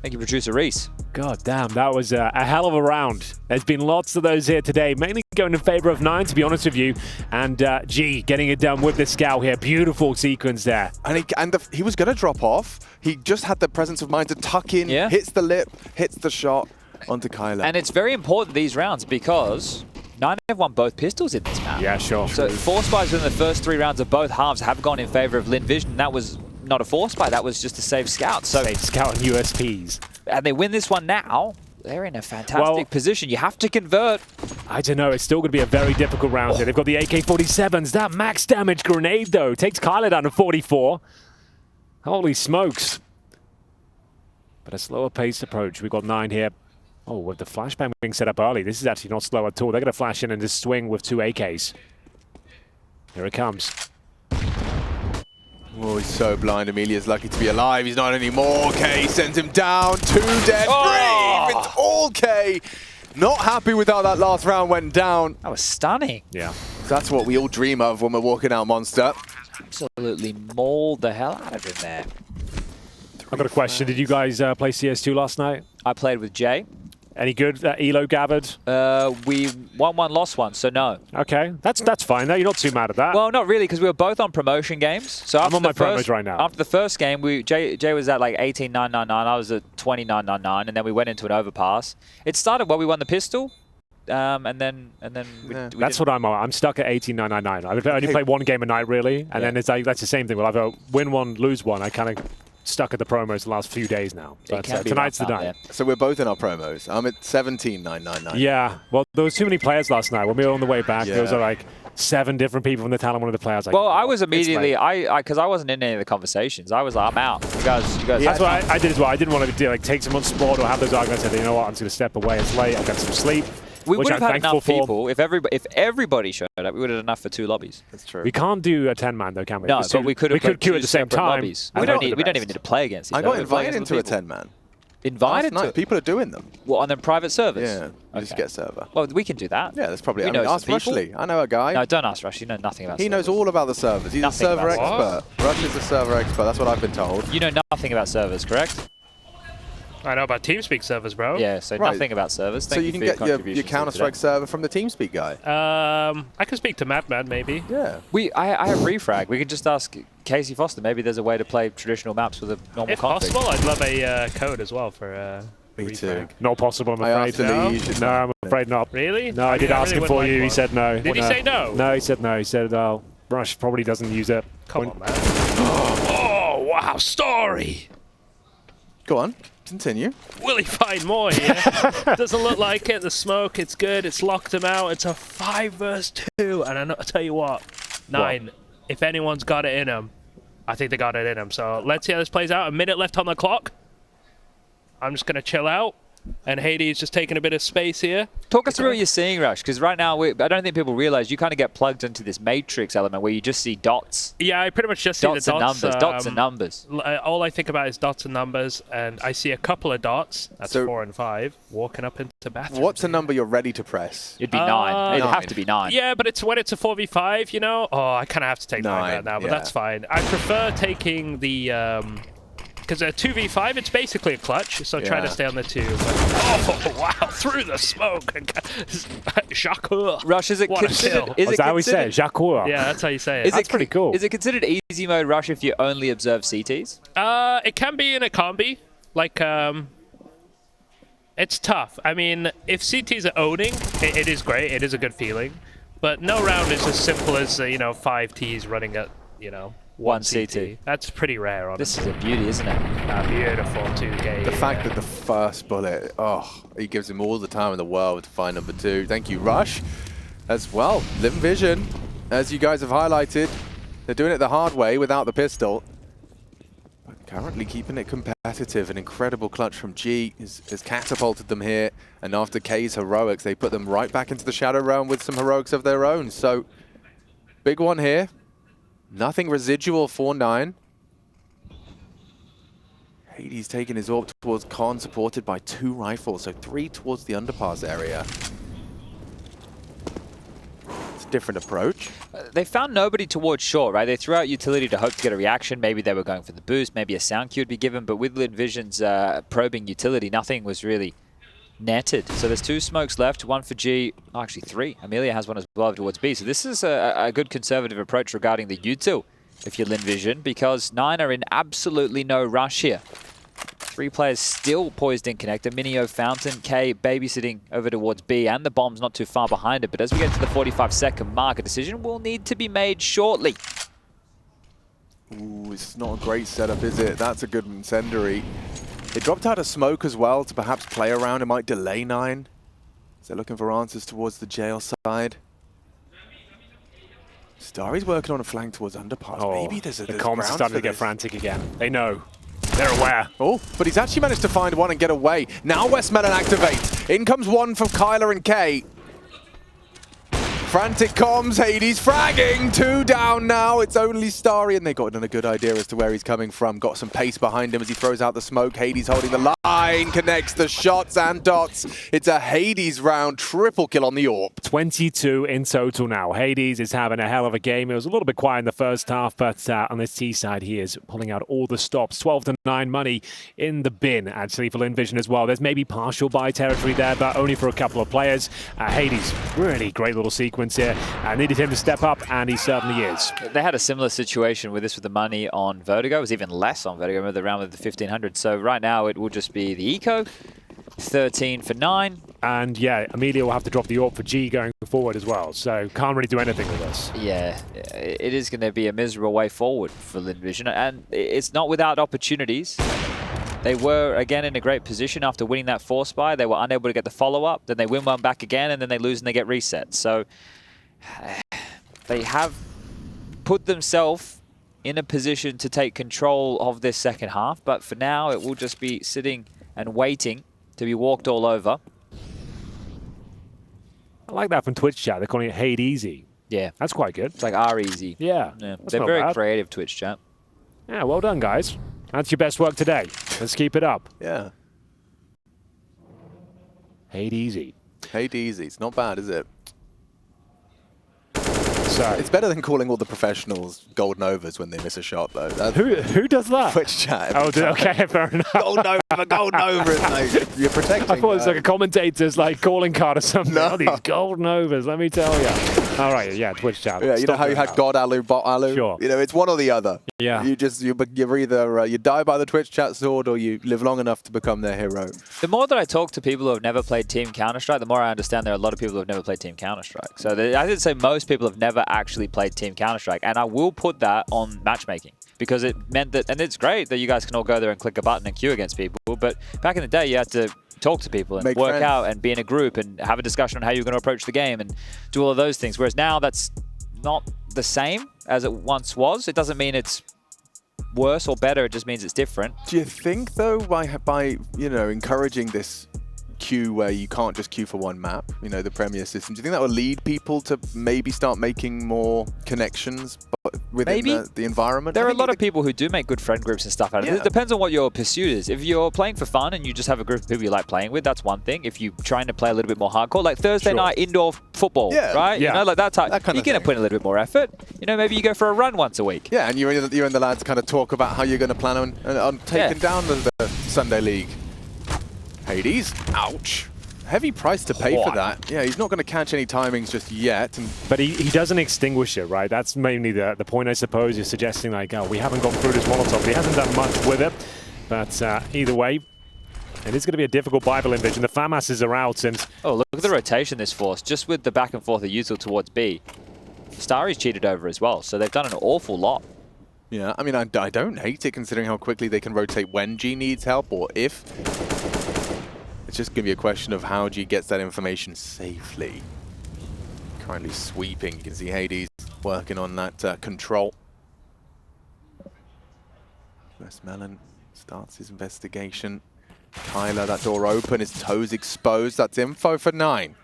Thank you, Producer Reese. God damn, that was a hell of a round. There's been lots of those here today, mainly going in favor of 9, to be honest with you. And G getting it done with the scout here. Beautiful sequence there. And he was going to drop off. He just had the presence of mind to tuck in, hits the lip, hits the shot. onto Kylar. And it's very important these rounds because 9 have won both pistols in this map. Yeah, sure. So 4 spies in the first 3 rounds of both halves have gone in favor of Lynn Vision. That was not a 4 spy, that was just to save Scout. So Save Scout and USPs. And they win this one now. They're in a fantastic position. You have to convert. I don't know. It's still going to be a very difficult round here. They've got the AK-47s. That max damage grenade, though, takes Kylar down to 44. Holy smokes. But a slower paced approach. We've got 9 here. Oh, with the flashbang being set up early, this is actually not slow at all. They're going to flash in and just swing with 2 AKs. Here it comes. Oh, he's so blind. Emilia's lucky to be alive. He's not anymore. K sends him down. 2 dead. Brave. It's all K. Not happy with how that last round went down. That was stunning. Yeah. That's what we all dream of when we're walking out Monster. Absolutely mauled the hell out of him there. I've got a question. Did you guys play CS2 last night? I played with Jay. Any good Elo gathered? We won 1, lost 1, so no. Okay, that's fine. No, you're not too mad at that. Well, not really, because we were both on promotion games. So I'm on my promos right now. After the first game, Jay was at like 18.999. I was at 20.999, and then we went into an overpass. It started well. We won the pistol, and then we that's what I'm on. I'm stuck at 18.999. I only play 1 game a night really, and then it's like that's the same thing. We'll either win 1, lose 1. I kind of stuck at the promos the last few days now. But tonight's the night. So we're both in our promos. I'm at 17.999. Yeah, well, there was too many players last night. When we were on the way back, there was like 7 different people from the talent. One of the players. Like, well, I was immediately, because I wasn't in any of the conversations. I was like, I'm out. You guys. Yeah, that's what I did as well. I didn't want to take someone's spot or have those arguments. I said, you know what, I'm just going to step away. It's late. I got some sleep. We would have had enough people if everybody showed up. We would have had enough for 2 lobbies. That's true. We can't do a 10-man though, can we? No, but we could queue at the same time. Lobbies. We don't even need to play against each other. I got invited into a 10-man. Invited to? People are doing them. What, on their private servers? Yeah, you just get a server. Well, we can do that. Yeah, that's probably. Ask Rushley. I know a guy. No, don't ask Rush. You know nothing about servers. He knows all about the servers. He's a server expert. Rush is a server expert. That's what I've been told. You know nothing about servers, correct? I know about TeamSpeak servers, bro. Yeah, so nothing about servers. So you can get your Counter-Strike server from the TeamSpeak guy. I can speak to Madman, maybe. Yeah. I have refrag. We could just ask Casey Foster. Maybe there's a way to play traditional maps with a normal If config. possible, I'd love a code as well for Me too. Not possible, I'm afraid. No, I'm afraid not. Really? No, I did ask him for you. He said no. Did he say no? No, he said no. He said, oh, Rush probably doesn't use it. Come on, man. Oh, wow, story. Go on. Continue. Will he find more here? Doesn't look like it. The smoke, it's good. It's locked him out. It's a 5 versus 2. And I'll tell you what, 9, if anyone's got it in him, I think they got it in him. So let's see how this plays out. A minute left on the clock. I'm just going to chill out. And Hades just taking a bit of space here. Talk us through what you're seeing, Rush, because right now, I don't think people realize you kind of get plugged into this matrix element where you just see dots. Yeah, I pretty much just see the dots. Dots and numbers. All I think about is dots and numbers, and I see a couple of dots, that's 4 and 5, walking up into bathrooms. What's a number you're ready to press? It'd be 9. It'd have to be 9. Yeah, but it's when it's a 4v5, you know? Oh, I kind of have to take 9 right now, but that's fine. I prefer taking the... Because a 2v5, it's basically a clutch, so try to stay on the 2. But, oh, wow, through the smoke. Jacques. Rush, is it considered... Is that how we say it? Jacques. Yeah, that's how you say it. That's pretty cool. Is it considered easy mode Rush if you only observe CTs? It can be and it can't be. Like, it's tough. I mean, if CTs are owning, it is great. It is a good feeling. But no round is as simple as, 5 Ts running at, 1 CT. That's pretty rare, honestly. This is a beauty, isn't it? Beautiful 2K. The fact that the first bullet, he gives him all the time in the world to find number 2. Thank you, Rush. As well, Lynn Vision, as you guys have highlighted, they're doing it the hard way without the pistol. But currently keeping it competitive. An incredible clutch from G has catapulted them here. And after K's heroics, they put them right back into the Shadow Realm with some heroics of their own. So, big one here. Nothing residual for 9. Hades taking his AWP towards Con, supported by 2 rifles, so 3 towards the underpass area. It's a different approach. They found nobody towards short, right? They threw out utility to hope to get a reaction. Maybe they were going for the boost, maybe a sound cue would be given, but with Lynn Vision's probing utility, nothing was really netted. So there's 2 smokes left, 1 for G, actually 3. Emilia has one as well towards B. So this is a good conservative approach regarding the util if you're Lynn Vision, because 9 are in absolutely no rush here. 3 players still poised in connector. Minio, Fountain, K babysitting over towards B, and the bomb's not too far behind it. But as we get to the 45-second mark, a decision will need to be made shortly. Ooh, it's not a great setup, is it? That's a good incendiary. They dropped out of smoke as well to perhaps play around. It might delay 9. So they're looking for answers towards the jail side. Starry's working on a flank towards underpass. Oh, Maybe there's the comms are starting to get frantic again. They know. They're aware. Oh, but he's actually managed to find one and get away. Now westmelon activates. In comes one from Kylar and K. Frantic comms, Hades fragging, 2 down now. It's only Starry, and they got a good idea as to where he's coming from. Got some pace behind him as he throws out the smoke. Hades holding the line, connects the shots and dots. It's a Hades round, triple kill on the AWP. 22 in total now. Hades is having a hell of a game. It was a little bit quiet in the first half, but on this T side, he is pulling out all the stops. 12-9 money in the bin, actually, for Lynn Vision as well. There's maybe partial buy territory there, but only for a couple of players. Hades, really great little sequence here. Needed him to step up, and he certainly is. They had a similar situation with this with the money on Vertigo. It was even less on Vertigo. Remember the round with the 1500. So right now it will just be the Eco, 13 for 9. And yeah, Emilia will have to drop the AWP for G going forward as well. So can't really do anything with this. Yeah, it is going to be a miserable way forward for Lynn Vision. And it's not without opportunities. They were, again, in a great position after winning that force buy. They were unable to get the follow-up. Then they win one back again, and then they lose and they get reset. So they have put themselves in a position to take control of this second half. But for now, it will just be sitting and waiting to be walked all over. I like that from Twitch chat. They're calling it Hade Easy. Yeah. That's quite good. It's like R-Easy. Yeah. They're very creative, Twitch chat. Yeah, well done, guys. That's your best work today. Let's keep it up. Yeah. Hade Easy. Hade Easy. It's not bad, is it? So it's better than calling all the professionals golden overs when they miss a shot, though. Who does that? Twitch chat. Oh, okay, fair enough. Golden over. It's like, you're protecting. I thought it was like a commentator's like calling card or something. No. Oh, these golden overs, let me tell you. All right, yeah, Twitch chat. Yeah, you know how you had God Alu, Bot Alu? Sure. You know, it's one or the other. Yeah. You're either you die by the Twitch chat sword or you live long enough to become their hero. The more that I talk to people who have never played Team Counter-Strike, the more I understand there are a lot of people who have never played Team Counter-Strike. So I would say most people have never actually played Team Counter-Strike, and I will put that on matchmaking because it meant that, and it's great that you guys can all go there and click a button and queue against people, but back in the day you had to talk to people and Make work friends. out and be in a group and have a discussion on how you're going to approach the game and do all of those things, whereas now that's not the same as it once was. It doesn't mean it's worse or better, it just means it's different. Do you think, though, by encouraging this queue where you can't just queue for one map, the Premier system, do you think that will lead people to maybe start making more connections within the environment? There are a lot of people who do make good friend groups and stuff out of it. It depends on what your pursuit is. If you're playing for fun and you just have a group of people you like playing with, that's one thing. If you're trying to play a little bit more hardcore, like Thursday night indoor football, right? Yeah. Like that type. That kind you're of going to thing. put in a little bit more effort. Maybe you go for a run once a week. Yeah, and you and the lads kind of talk about how you're going to plan on taking down the Sunday League. Hades, ouch. Heavy price to pay for that. Yeah, he's not going to catch any timings just yet. But he doesn't extinguish it, right? That's mainly the point, I suppose. You're suggesting, like, oh, we haven't gone through this Molotov. He hasn't done much with it. But either way, it is going to be a difficult buy for Lynn Vision. The FAMASs are out. And oh, look at the rotation this force. Just with the back and forth of Util towards B. Starry's cheated over as well, so they've done an awful lot. Yeah, I mean, I don't hate it considering how quickly they can rotate when G needs help or if. It's just going to be a question of how G gets that information safely. Currently sweeping. You can see Hades working on that control. westmelon starts his investigation. Kylar, that door open, his toes exposed. That's info for 9.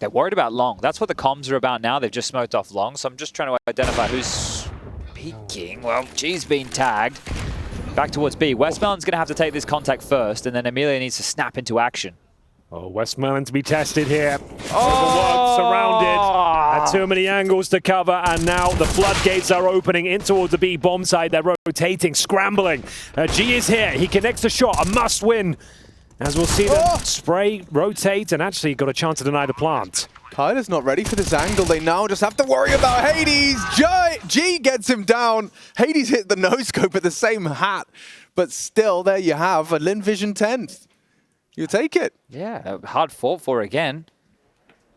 They're worried about long. That's what the comms are about now. They've just smoked off long, so I'm just trying to identify who's speaking. Well, G's been tagged. Back towards B. westmelon's going to have to take this contact first, and then Emilia needs to snap into action. oh, westmelon to be tested here. Overworked, surrounded. Too many angles to cover, and now the floodgates are opening in towards the B bomb side. They're rotating, scrambling. G is here. He connects the shot. A must win. As we'll see them spray, rotate, and actually got a chance to deny the plant. Kylar's not ready for this angle. They now just have to worry about Hades. G gets him down. Hades hit the no-scope at the same hat. But still, there you have a Lynn Vision 10th. You take it. Yeah, hard fought for again.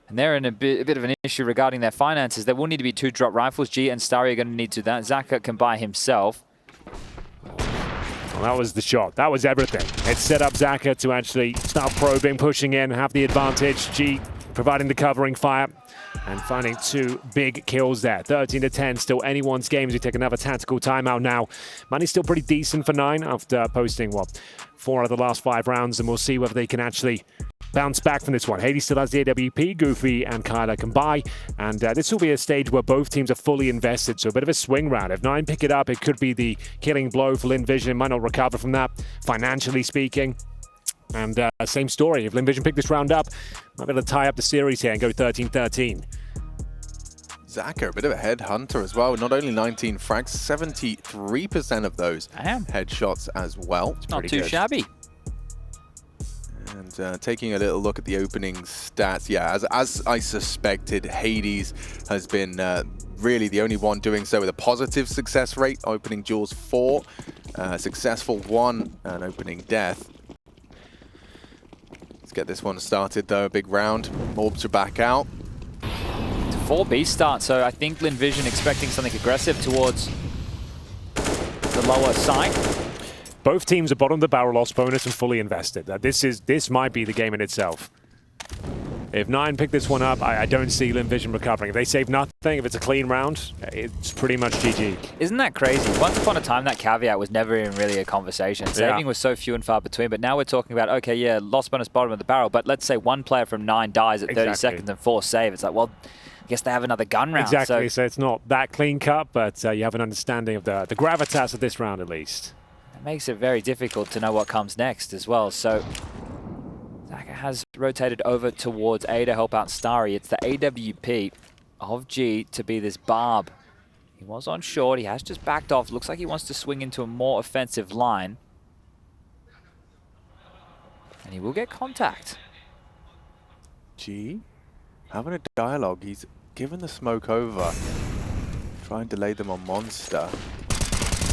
And they're in a bit of an issue regarding their finances. There will need to be 2 drop rifles. G and Starry are going to need to do that. Zaka can buy himself. Well, that was the shot. That was everything. It set up Zaka to actually start probing, pushing in, have the advantage. G providing the covering fire and finding 2 big kills there. 13 to 10, still anyone's game as we take another tactical timeout now. Money's still pretty decent for 9 after posting, what, 4 out of the last 5 rounds, and we'll see whether they can actually bounce back from this one. Hades still has the AWP, Goofy and Kylar can buy, and this will be a stage where both teams are fully invested, so a bit of a swing round. If 9 pick it up, it could be the killing blow for Lynn Vision. It might not recover from that, financially speaking. And same story, if Lynn Vision pick this round up, might be able to tie up the series here and go 13-13. Zaka, a bit of a headhunter as well. Not only 19 frags, 73% of those headshots as well. Not too shabby. And taking a little look at the opening stats, yeah, as I suspected, Hades has been really the only one doing so with a positive success rate. Opening duels 4, successful 1, and opening death. Let's get this one started though, a big round. Orbs are back out. It's a 4B start, so I think Lynn Vision expecting something aggressive towards the lower side. Both teams are bottom of the barrel loss bonus and fully invested. This might be the game in itself. If 9 pick this one up, I don't see Lynn Vision recovering. If they save nothing, if it's a clean round, it's pretty much GG. Isn't that crazy? Once upon a time, that caveat was never even really a conversation. Saving was so few and far between, but now we're talking about, okay, yeah, loss bonus bottom of the barrel, but let's say 1 player from 9 dies at 30 seconds and 4 save. It's like, well, I guess they have another gun round. Exactly, so it's not that clean cut, but you have an understanding of the gravitas of this round at least. It makes it very difficult to know what comes next as well. So Zaka has rotated over towards A to help out Starry. It's the AWP of G to be this Barb. He was on short. He has just backed off. Looks like he wants to swing into a more offensive line. And he will get contact. G having a dialogue. He's given the smoke over. Try and delay them on Monster.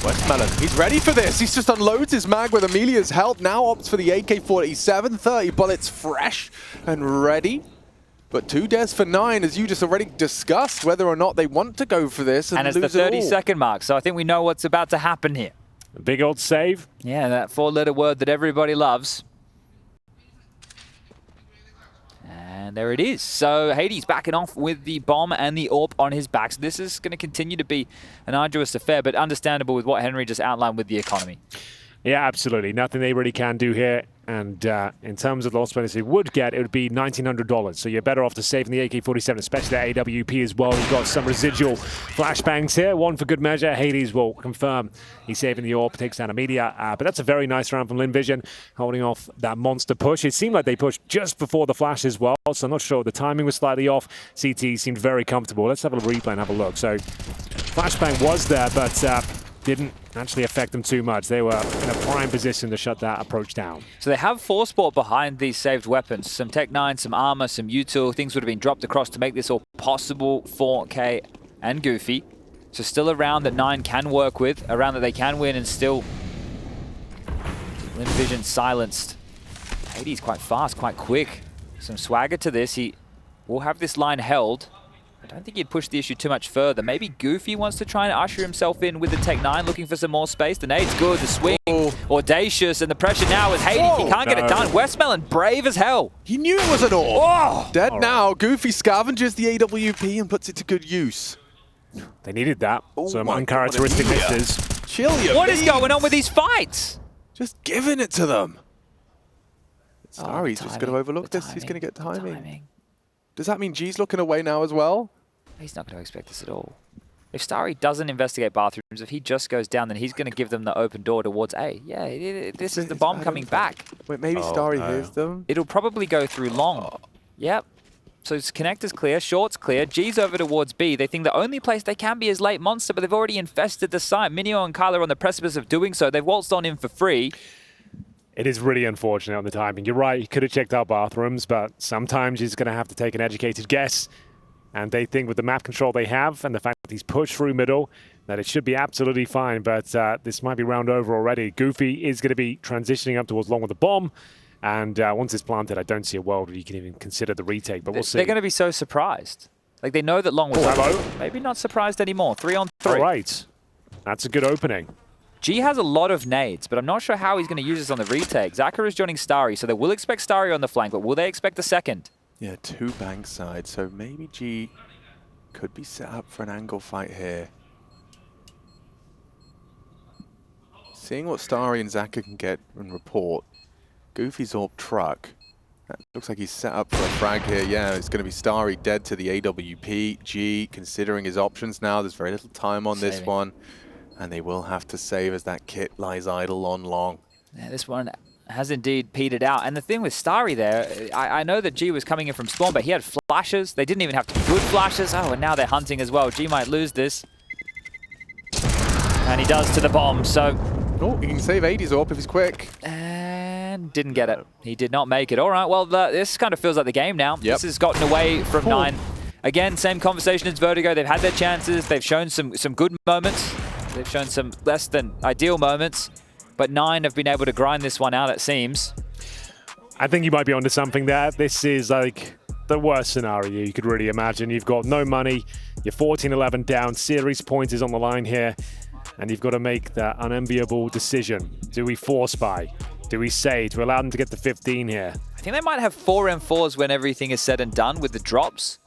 westmelon, he's ready for this. He's just unloads his mag with Emilia's help. Now opts for the AK-47. 30 bullets fresh and ready. But 2 deaths for 9, as you just already discussed, whether or not they want to go for this and it's the 30-second mark, so I think we know what's about to happen here. A big old save. Yeah, that 4-letter word that everybody loves. And there it is. So Hades backing off with the bomb and the AWP on his back. So this is going to continue to be an arduous affair, but understandable with what Henry just outlined with the economy. Yeah, absolutely. Nothing they really can do here. And in terms of the loss bonus they would get, it would be $1,900. So you're better off to save in the AK-47, especially that AWP as well. You've got some residual flashbangs here. 1 for good measure. Hades will confirm he's saving the AWP, takes down Emilia. But that's a very nice round from Lynn Vision, holding off that monster push. It seemed like they pushed just before the flash as well, so I'm not sure. The timing was slightly off. CT seemed very comfortable. Let's have a replay and have a look. So flashbang was there, but didn't actually affect them too much. They were in a prime position to shut that approach down. So they have Force Sport behind these saved weapons. Some Tech 9, some armor, some util. Things would have been dropped across to make this all possible for K and Goofy. So still a round that 9 can work with, a round that they can win, and still Lynn Vision silenced. Hades quite fast, quite quick. Some swagger to this. He will have this line held. I don't think he'd push the issue too much further. Maybe Goofy wants to try and usher himself in with the Tech 9, looking for some more space. The nade's good, the swing, audacious, and the pressure now is Hades. He can't get it done. westmelon, brave as hell. He knew it was an AWP. Dead now. Goofy scavenges the AWP and puts it to good use. They needed that. Some uncharacteristic misses. Chill your What is going on with these fights? Just giving it to them. Starry's just going to overlook this. He's going to get timing. Does that mean G's looking away now as well? He's not going to expect this at all. If Starry doesn't investigate bathrooms, if he just goes down, then he's going to give them the open door towards A. Yeah, this is the bomb coming back. Wait, maybe Starry hears them? It'll probably go through long. Yep. So connector's clear, short's clear. G's over towards B. They think the only place they can be is late monster, but they've already infested the site. Minio and Kylar are on the precipice of doing so. They've waltzed on in for free. It is really unfortunate on the timing. You're right, he could have checked out bathrooms, but sometimes he's going to have to take an educated guess. And they think with the map control they have and the fact that he's pushed through middle, that it should be absolutely fine. But this might be round over already. Goofy is going to be transitioning up towards long with the bomb. And once it's planted, I don't see a world where you can even consider the retake, but we'll see. They're going to be so surprised. Like, they know that long was maybe not surprised anymore. 3-on-3. All right. That's a good opening. G has a lot of nades, but I'm not sure how he's going to use this on the retake. Zachar is joining Starry, so they will expect Starry on the flank, but will they expect the second? Yeah, 2 bank sides, so maybe G could be set up for an angle fight here. Seeing what Starry and Zachar can get and report. Goofy's AWP truck. That looks like he's set up for a frag here. Yeah, it's going to be Starry dead to the AWP. G considering his options now. There's very little time on this one. And they will have to save as that kit lies idle on long. Yeah, this one has indeed petered out. And the thing with Starry there, I know that G was coming in from spawn, but he had flashes. They didn't even have to be good flashes. Oh, and now they're hunting as well. G might lose this. And he does to the bomb, so... Oh, he can save 80's AWP if he's quick. And didn't get it. He did not make it. All right, well, this kind of feels like the game now. Yep. This has gotten away from 9. Again, same conversation as Vertigo. They've had their chances. They've shown some good moments. They've shown some less than ideal moments. But 9 have been able to grind this one out, it seems. I think you might be onto something there. This is like the worst scenario you could really imagine. You've got no money. You're 14-11 down. Series points is on the line here. And you've got to make that unenviable decision. Do we force buy? Do we say to allow them to get to 15 here? I think they might have 4 M4s when everything is said and done with the drops.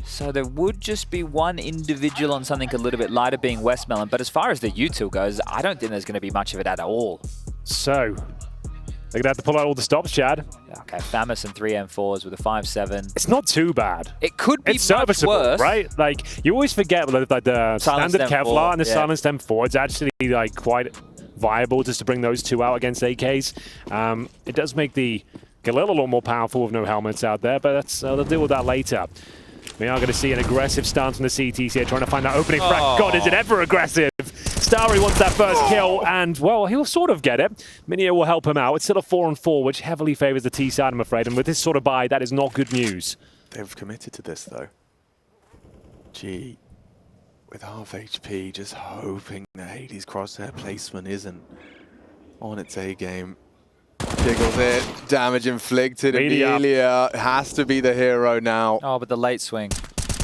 So there would just be one individual on something a little bit lighter, being westmelon. But as far as the util goes, I don't think there's going to be much of it at all. So they're going to have to pull out all the stops, Chad. Okay, Famis and 3 M4s with a 5-7. It's not too bad. It could be it's much serviceable, worse. Right? Like, you always forget like the standard Kevlar and the silenced M4. It's actually like quite viable just to bring those 2 out against AKs. It does make the Galil a lot more powerful with no helmets out there, but they'll deal with that later. We are going to see an aggressive stance from the CTs here, trying to find that opening frag. God, is it ever aggressive? Starry wants that first kill, and, well, he'll sort of get it. Minia will help him out. It's still a 4-on-4, which heavily favors the T side, I'm afraid. And with this sort of buy, that is not good news. They've committed to this, though. G, with half HP, just hoping that Hades' crosshair placement isn't on its A game. Jiggles it, damage inflicted. Emilia has to be the hero now. Oh, but the late swing.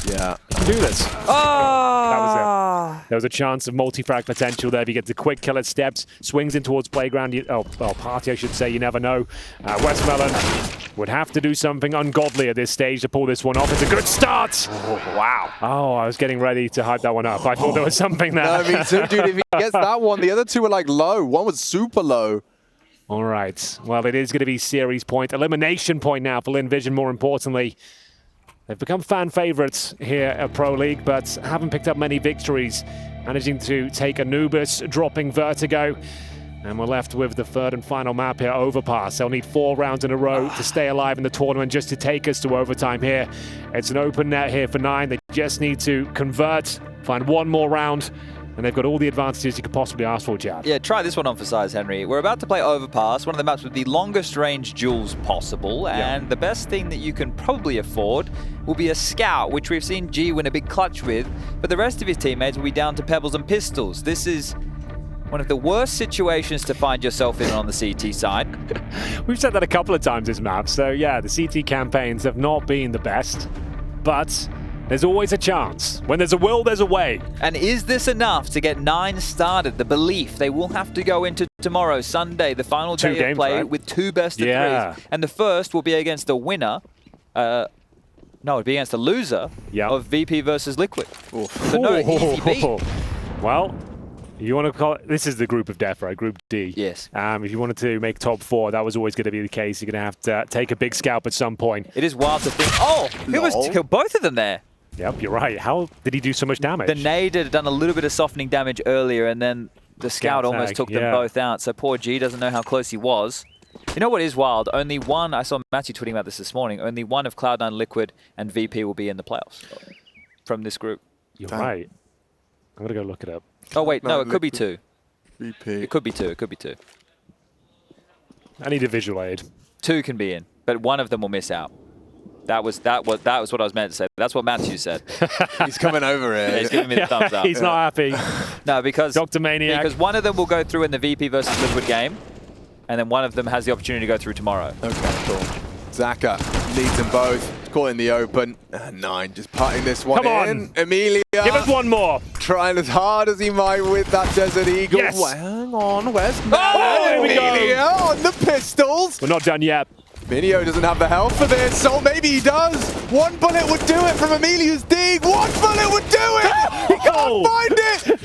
Yeah. Do this. Oh! That was it. There was a chance of multi-frag potential there if you get the quick kill at steps, swings in towards playground. Party, I should say. You never know. westmelon would have to do something ungodly at this stage to pull this one off. It's a good start. Oh, wow. Oh, I was getting ready to hype that one up. I thought there was something there. No, me too, dude. If he gets that one, the other 2 are like low. One was super low. All right. Well, it is going to be series point, elimination point now for Lynn Vision, more importantly. They've become fan favorites here at Pro League, but haven't picked up many victories, managing to take Anubis, dropping Vertigo. And we're left with the 3rd and final map here, Overpass. They'll need 4 rounds in a row to stay alive in the tournament, just to take us to overtime here. It's an open net here for 9. They just need to convert, find 1 more round, and they've got all the advantages you could possibly ask for, Chad. Yeah, try this one on for size, Henry. We're about to play Overpass, one of the maps with the longest range duels possible, and the best thing that you can probably afford will be a scout, which we've seen G win a big clutch with, but the rest of his teammates will be down to pebbles and pistols. This is one of the worst situations to find yourself in on the CT side. We've said that a couple of times this map, so yeah, the CT campaigns have not been the best, but there's always a chance. When there's a will, there's a way. And is this enough to get 9 started? The belief they will have to go into tomorrow, Sunday, the final day of play, with 2 best of 3s. And the first will be against the winner. No, it'd be against the loser of VP versus Liquid. So no easy beat. Well, you want to call it, this is the group of death, right? Group D. Yes. If you wanted to make top 4, that was always going to be the case. You're going to have to take a big scalp at some point. It is wild to think, oh, who was to kill both of them there? Yep, you're right. How did he do so much damage? The nade had done a little bit of softening damage earlier, and then the scout almost took them both out. So poor G doesn't know how close he was. You know what is wild? Only one, I saw Matthew tweeting about this morning, only one of Cloud9, Liquid, and VP will be in the playoffs from this group. You're right. I'm going to go look it up. Oh, wait, no, it could be 2. VP. It could be 2, it could be 2. I need a visual aid. 2 can be in, but one of them will miss out. That was what I was meant to say. That's what Matthew said. He's coming over here. Yeah, he's giving me the thumbs up. He's not happy. No, because Dr. Maniac. Because one of them will go through in the VP versus Liquid game, and then one of them has the opportunity to go through tomorrow. Okay, cool. Zaka leads them both. Caught in the open. 9 just putting this one in. Emilia. Give us one more. Trying as hard as he might with that Desert Eagle. Yes. Well, hang on, where's there we go. Emilia on the pistols. We're not done yet. Minio doesn't have the health for this, so maybe he does. One bullet would do it from Emilia's dig. One bullet would do it. He can't find it.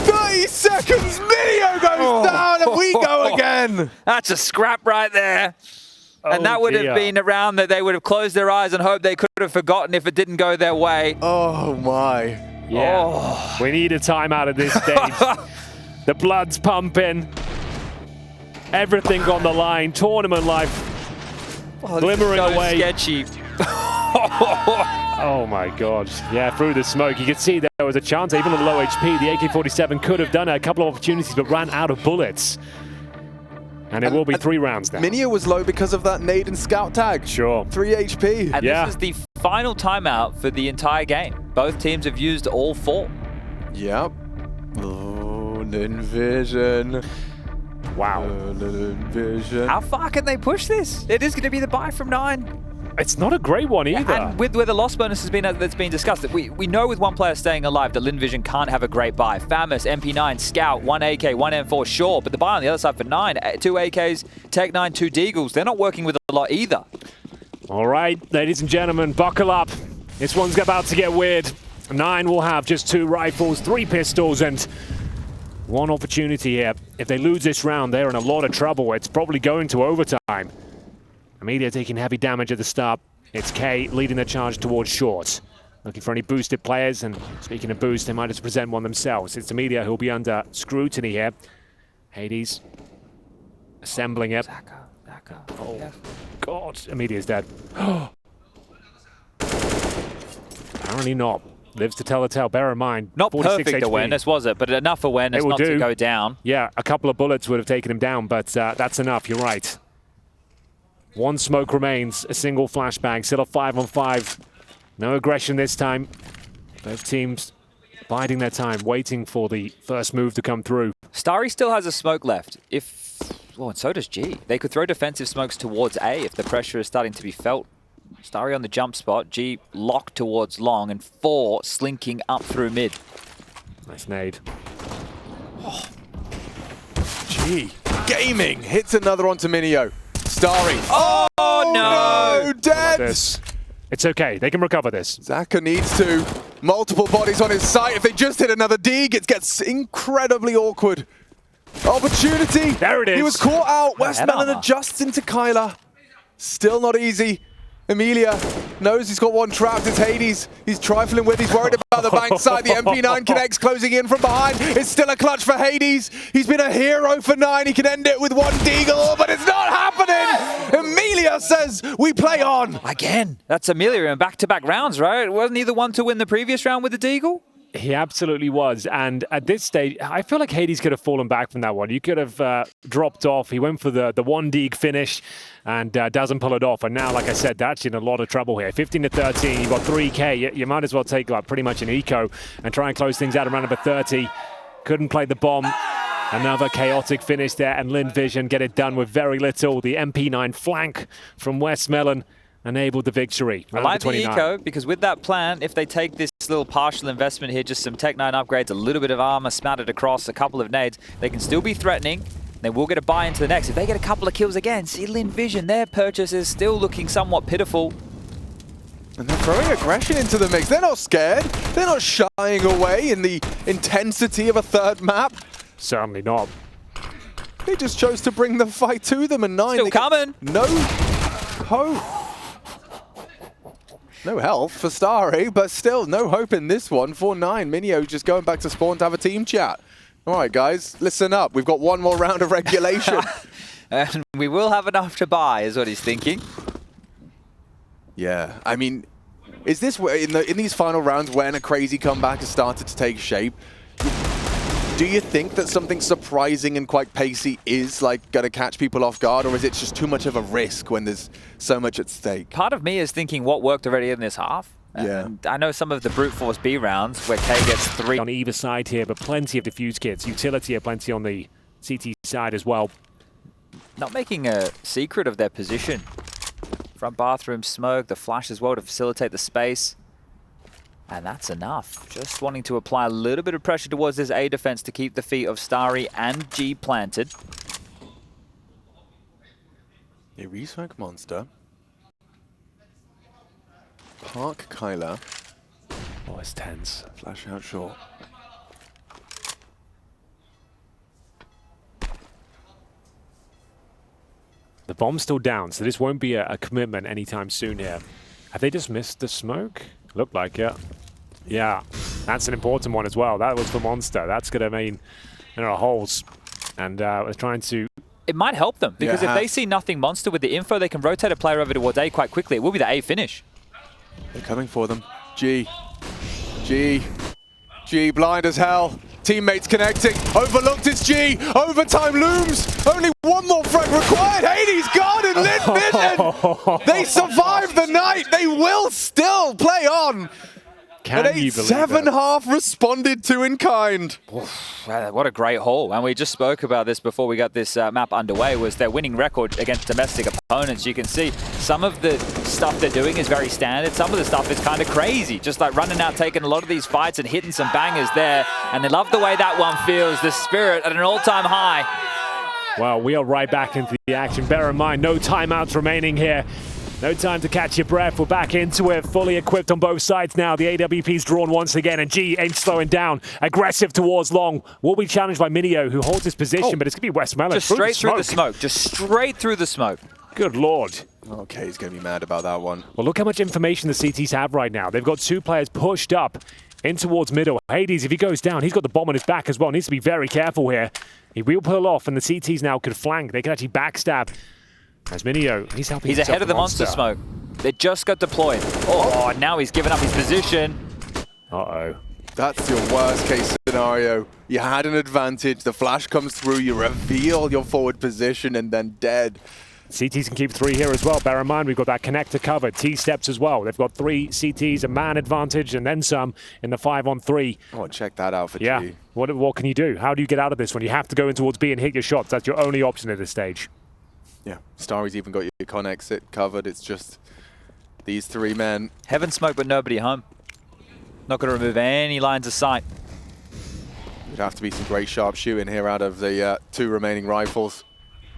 30 seconds. Minio goes down, and we go again. That's a scrap right there. And that would have been a round that they would have closed their eyes and hoped they could have forgotten if it didn't go their way. Oh my. Yeah. We need a timeout at this stage. The blood's pumping. Everything on the line. Tournament life glimmering away. Sketchy. Oh my God. Yeah, through the smoke. You could see there was a chance, even at low HP. The AK-47 could have done a couple of opportunities, but ran out of bullets. And it will be 3 rounds now. Minio was low because of that nade and scout tag. Sure. 3 HP. And this is the final timeout for the entire game. Both teams have used all 4. Yep. Oh, Lynn Vision. Wow. Lynn Vision. How far can they push this? It is going to be the buy from 9. It's not a great one either. And with where the loss bonus has been that's been discussed, that we know with one player staying alive that Lynn Vision can't have a great buy. Famous, MP9, Scout, 1 AK, 1 M4, sure, but the buy on the other side for 9, 2 AKs, Tech 9, 2 Deagles, they're not working with a lot either. All right, ladies and gentlemen, buckle up. This one's about to get weird. 9 will have just 2 rifles, 3 pistols, and 1 opportunity here. If they lose this round, they're in a lot of trouble. It's probably going to overtime. Emilia taking heavy damage at the start. It's K leading the charge towards short. Looking for any boosted players, and speaking of boost, they might just present one themselves. It's Emilia who'll be under scrutiny here. Hades assembling it. Oh, God. Emilia's dead. Apparently not. Lives to tell the tale. Bear in mind, not 46 perfect HP. Awareness, was it? But enough awareness not to go down. Yeah, a couple of bullets would have taken him down, but that's enough. You're right. 1 smoke remains, a single flashbang, still a 5-on-5. No aggression this time. Both teams biding their time, waiting for the first move to come through. Starry still has a smoke left. Well, and so does G. They could throw defensive smokes towards A if the pressure is starting to be felt. Starry on the jump spot, G locked towards long, and 4 slinking up through mid. Nice nade. Oh. G gaming hits another onto Minio. Starry. Oh, no! Dead! It's okay. They can recover this. Zaka needs to. Multiple bodies on his site. If they just hit another dig, it gets incredibly awkward. Opportunity. There it is. He was caught out. westmelon adjusts into Kylar. Still not easy. Emilia knows he's got 1 trapped. It's Hades. He's trifling with. He's worried about the bank side. The MP9 connects, closing in from behind. It's still a clutch for Hades. He's been a hero for 9. He can end it with 1 deagle, but it's not happening. Emilia says we play on. Again, that's Emilia in back-to-back rounds, right? Wasn't he the one to win the previous round with the deagle? He absolutely was. And at this stage, I feel like Hades could have fallen back from that one. You could have dropped off. He went for the 1 dig finish and doesn't pull it off. And now, like I said, that's in a lot of trouble here. 15-13, you've got 3K. You might as well take like pretty much an eco and try and close things out around number 30. Couldn't play the bomb. Another chaotic finish there, and Lynn Vision get it done with very little. The MP9 flank from westmelon enabled the victory. I like the eco, because with that plan, if they take this little partial investment here, just some Tech 9 upgrades, a little bit of armor smattered across, a couple of nades, they can still be threatening. They will get a buy into the next. If they get a couple of kills again, see Lynn Vision, their purchase is still looking somewhat pitiful. And they're throwing aggression into the mix. They're not scared. They're not shying away in the intensity of a 3rd map. Certainly not. They just chose to bring the fight to them, and 9. Still coming. No hope. No health for Starry, but still no hope in this one for 9. Minio just going back to spawn to have a team chat. All right, guys, listen up. We've got 1 more round of regulation. And we will have enough to buy, is what he's thinking. Yeah, I mean, is this in these final rounds when a crazy comeback has started to take shape? Do you think that something surprising and quite pacey is like going to catch people off guard, or is it just too much of a risk when there's so much at stake? Part of me is thinking what worked already in this half. Yeah. And I know some of the brute force B rounds where K gets 3 on either side here, but plenty of defuse kits. Utility are plenty on the CT side as well. Not making a secret of their position. Front bathroom smoke, the flash as well to facilitate the space. And that's enough. Just wanting to apply a little bit of pressure towards this A defense to keep the feet of Starry and G planted. A resmoke monster. Park Kylar. Oh, it's tense. Flash out short. The bomb's still down, so this won't be a commitment anytime soon here. Have they just missed the smoke? Looked like it. Yeah, that's an important one as well. That was for Monster. That's going to mean there are holes. And we're trying to... It might help them, because if they see nothing Monster with the info, they can rotate a player over towards A quite quickly. It will be the A finish. They're coming for them. G, blind as hell. Teammates connecting. Overlooked, it's G. Overtime looms. Only one more frag required. Hades gone and Lynn Vision. They survived the night. They will still play on. Can you believe 8-7 responded to in kind. What a great haul. And we just spoke about this before we got this map underway, was their winning record against domestic opponents. You can see some of the stuff they're doing is very standard. Some of the stuff is kind of crazy. Just like running out, taking a lot of these fights and hitting some bangers there. And they love the way that one feels. The spirit at an all-time high. Well, we are right back into the action. Bear in mind, no timeouts remaining here. No time to catch your breath. We're back into it, fully equipped on both sides now. The AWP's drawn once again, and G ain't slowing down. Aggressive towards long. Will be challenged by Minio, who holds his position, but it's going to be westmelon. Just straight through the smoke. Just straight through the smoke. Good Lord. Okay, he's going to be mad about that one. Well, look how much information the CTs have right now. They've got 2 players pushed up in towards middle. Hades, if he goes down, he's got the bomb on his back as well. Needs to be very careful here. He will pull off, and the CTs now could flank. They can actually backstab. As Minio, he's helping. He's ahead of the monster smoke. They just got deployed. Oh, now he's given up his position. Uh-oh. That's your worst case scenario. You had an advantage, the flash comes through, you reveal your forward position, and then dead. CTs can keep 3 here as well. Bear in mind, we've got that connector covered. T-steps as well. They've got 3 CTs, a man advantage, and then some in the 5-on-3. Oh, check that out for Yeah. G. What can you do? How do you get out of this when you have to go in towards B and hit your shots? That's your only option at this stage. Yeah, Starry's even got your con exit covered. It's just these 3 men. Heaven smoke, but nobody home. Not going to remove any lines of sight. It'd have to be some great sharp shooting here out of the 2 remaining rifles.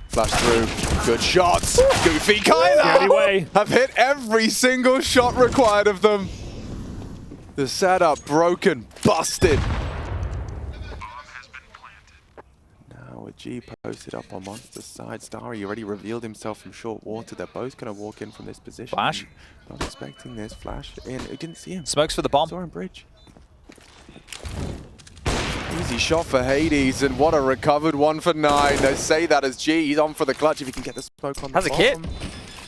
Flash through, good shots. Goofy Kylar Anyway, have hit every single shot required of them. The setup broken, busted. Now with G posted up on Monster's side, Starry already revealed himself from short water. They're both going to walk in from this position. Flash. Not expecting this. Flash in. He didn't see him. Smokes for the bomb. Saw him bridge. Easy shot for Hades, and what a recovered one for 9. They say that as G. He's on for the clutch if he can get the smoke on the Has a kit.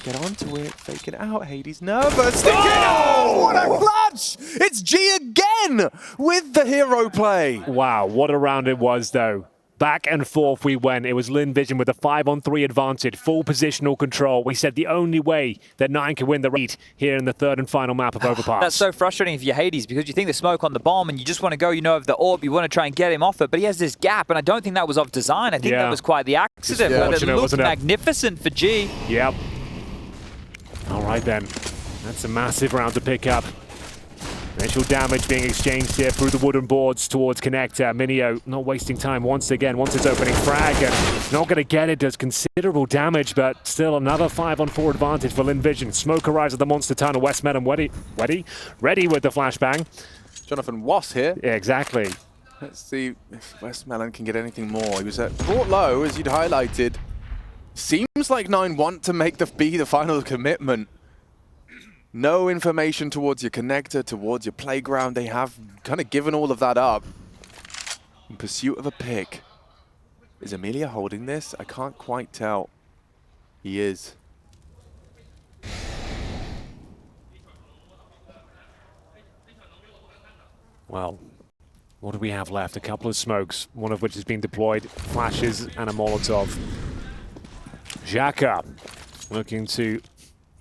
Get onto it, fake it out. Hades nervous. Stick it out! What a clutch! It's G again with the hero play. wow, what a round it was, though. Back and forth we went. It was Lynn Vision with a 5-on-3 advantage, full positional control. We said the only way that 9 can win the raid here in the 3rd and final map of Overpass. That's so frustrating for your Hades, because you think the smoke on the bomb and you just want to go, over the orb, you want to try and get him off it, but he has this gap, and I don't think that was off design. I think that was quite the accident, but it looked magnificent for G. Yep. All right, then. That's a massive round to pick up. Initial damage being exchanged here through the wooden boards towards connector. Minio not wasting time once again, wants his opening frag, and not going to get it. Does considerable damage, but still another 5-on-4 advantage for Lynn Vision. Smoke arrives at the monster tunnel. westmelon ready with the flashbang. Jonathan Was here. Yeah, exactly. Let's see if westmelon can get anything more. He was brought low, as you'd highlighted. Seems like 9 want to make the final commitment. No information towards your connector, towards your playground. They have kind of given all of that up in pursuit of a pick. Is Emilia holding this? I can't quite tell. He is. Well, What do we have left? A couple of smokes, one of which has been deployed. Flashes and a Molotov. Xhaka looking to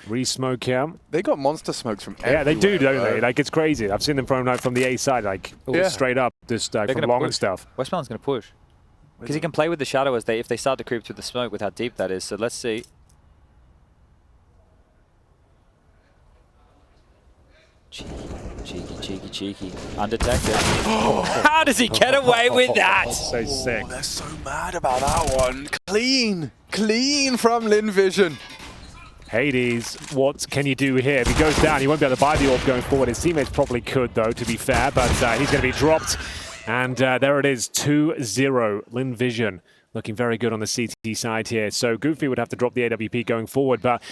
re-smoke him. They got monster smokes from everywhere. Yeah, they do, don't they? Like, it's crazy. I've seen them thrown out from the A side, like, straight up, just from long and stuff. westmelon's going to push. Because he can play with the shadow if they start to creep through the smoke with how deep that is. So let's see. Cheeky. Undetected. How does he get away with that? So sick. They're so mad about that one. Clean from Lynn Vision. Hades, what can you do here? If he goes down, he won't be able to buy the orb going forward. His teammates probably could, though, to be fair, but he's going to be dropped. And there it is, 2-0. Lynn Vision looking very good on the CT side here. So Goofy would have to drop the AWP going forward, but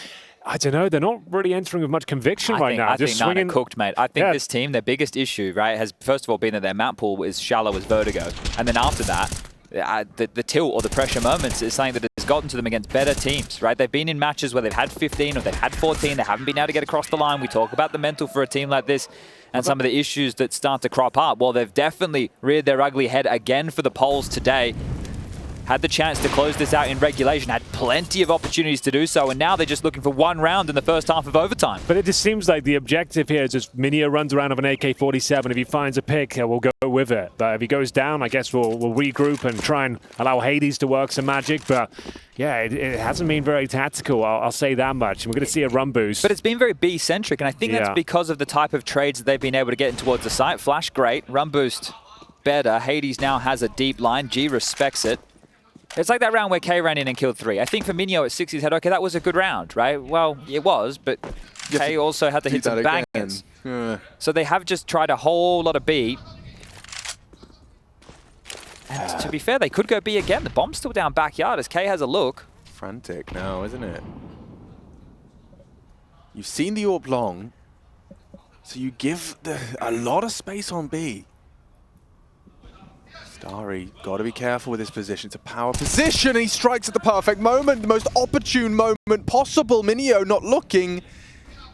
I don't know, they're not really entering with much conviction right now. I think Nine are cooked, mate. I think this team, their biggest issue, right, has first of all been that their map pool is shallow as Vertigo. And then after that, the tilt or the pressure moments is something that has gotten to them against better teams, right? They've been in matches where they've had 15 or they've had 14. They haven't been able to get across the line. We talk about the mental for a team like this and some of the issues that start to crop up. Well, they've definitely reared their ugly head again for the polls today. Had the chance to close this out in regulation, had plenty of opportunities to do so, and now they're just looking for one round in the first half of overtime. But it just seems like the objective here is just Minio runs around with an AK-47. If he finds a pick, we'll go with it. But if he goes down, I guess we'll regroup and try and allow Hades to work some magic. But yeah, it hasn't been very tactical, I'll say that much. We're going to see a run boost. But it's been very B-centric, and I think that's because of the type of trades that they've been able to get in towards the site. Flash, great. Run boost, better. Hades now has a deep line. G respects it. It's like that round where K ran in and killed 3. I think for Minio at 6, he said, okay, that was a good round, right? Well, it was, but K also had to hit some bangers. So they have just tried a whole lot of B. And to be fair, they could go B again. The bomb's still down backyard as K has a look. Frantic now, isn't it? You've seen the orb long, so you give a lot of space on B. Starry, got to be careful with his position. It's a power position. He strikes at the perfect moment, the most opportune moment possible. Minio not looking.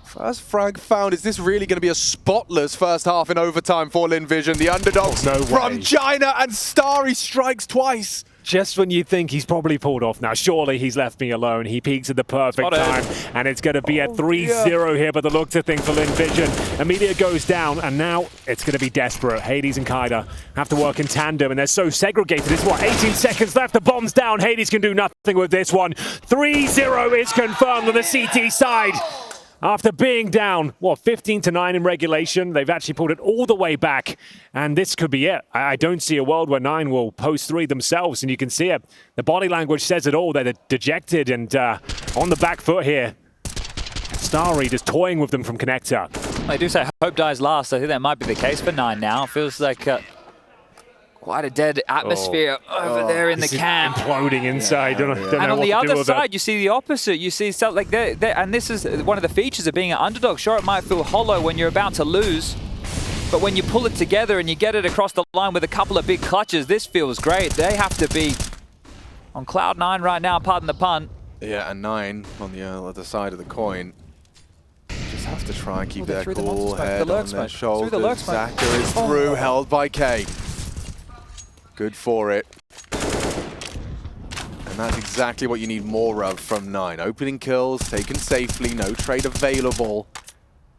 First frag found. Is this really going to be a spotless first half in overtime for Lynn Vision? The underdogs from China, and Starry strikes twice. Just when you think he's probably pulled off now, surely he's left me alone. He peaks at the perfect time, and it's going to be a 3-0 here by the looks of things for Lynn Vision. Emilia goes down, and now it's going to be desperate. Hades and Kylar have to work in tandem, and they're so segregated. It's, what, 18 seconds left. The bomb's down. Hades can do nothing with this one. 3-0 is confirmed on the CT side. After being down, what, 15-9 in regulation, they've actually pulled it all the way back, and this could be it. I don't see a world where 9 will post 3 themselves, and you can see it. The body language says it all. They're dejected and on the back foot here. Starry just toying with them from connector. I do say hope dies last. I think that might be the case for 9 now. It feels like quite a dead atmosphere over there in the camp. Imploding inside. Don't know and on the what to other do side, you see the opposite. You see stuff like and this is one of the features of being an underdog. Sure, it might feel hollow when you're about to lose, but when you pull it together and you get it across the line with a couple of big clutches, this feels great. They have to be on cloud 9 right now, pardon the pun. Yeah, and 9 on the other side of the coin. Just have to try and keep their cool head on their shoulders. Xhaka is through, held by K. Good for it. And that's exactly what you need more of from 9. Opening kills, taken safely, no trade available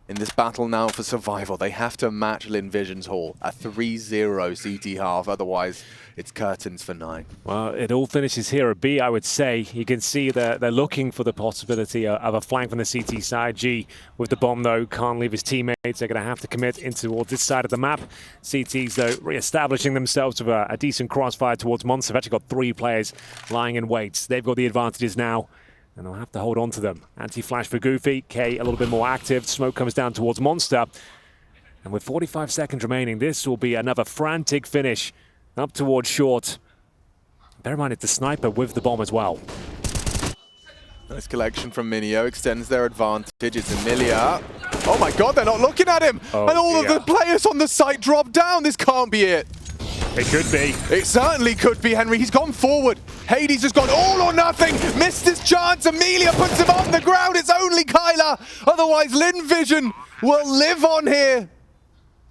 in this battle now for survival. They have to match Lynn Vision's haul. A 3-0 CT half, otherwise it's curtains for 9. Well, it all finishes here at B, I would say. You can see they're looking for the possibility of a flank from the CT side. G with the bomb, though, can't leave his teammates. They're going to have to commit in towards this side of the map. CTs, though, re-establishing themselves with a decent crossfire towards Monster. They've actually got 3 players lying in wait. They've got the advantages now, and they'll have to hold on to them. Anti-flash for Goofy. K a little bit more active. Smoke comes down towards Monster. And with 45 seconds remaining, this will be another frantic finish up towards short. Bear in mind, it's the sniper with the bomb as well. Nice collection from Minio, extends their advantage. It's Emilia. Oh my god, they're not looking at him! And all of the players on the site drop down! This can't be it! It could be. It certainly could be, Henry. He's gone forward. Hades has gone all or nothing. Missed his chance. Emilia puts him on the ground. It's only Kylar. Otherwise, Lynn Vision will live on here.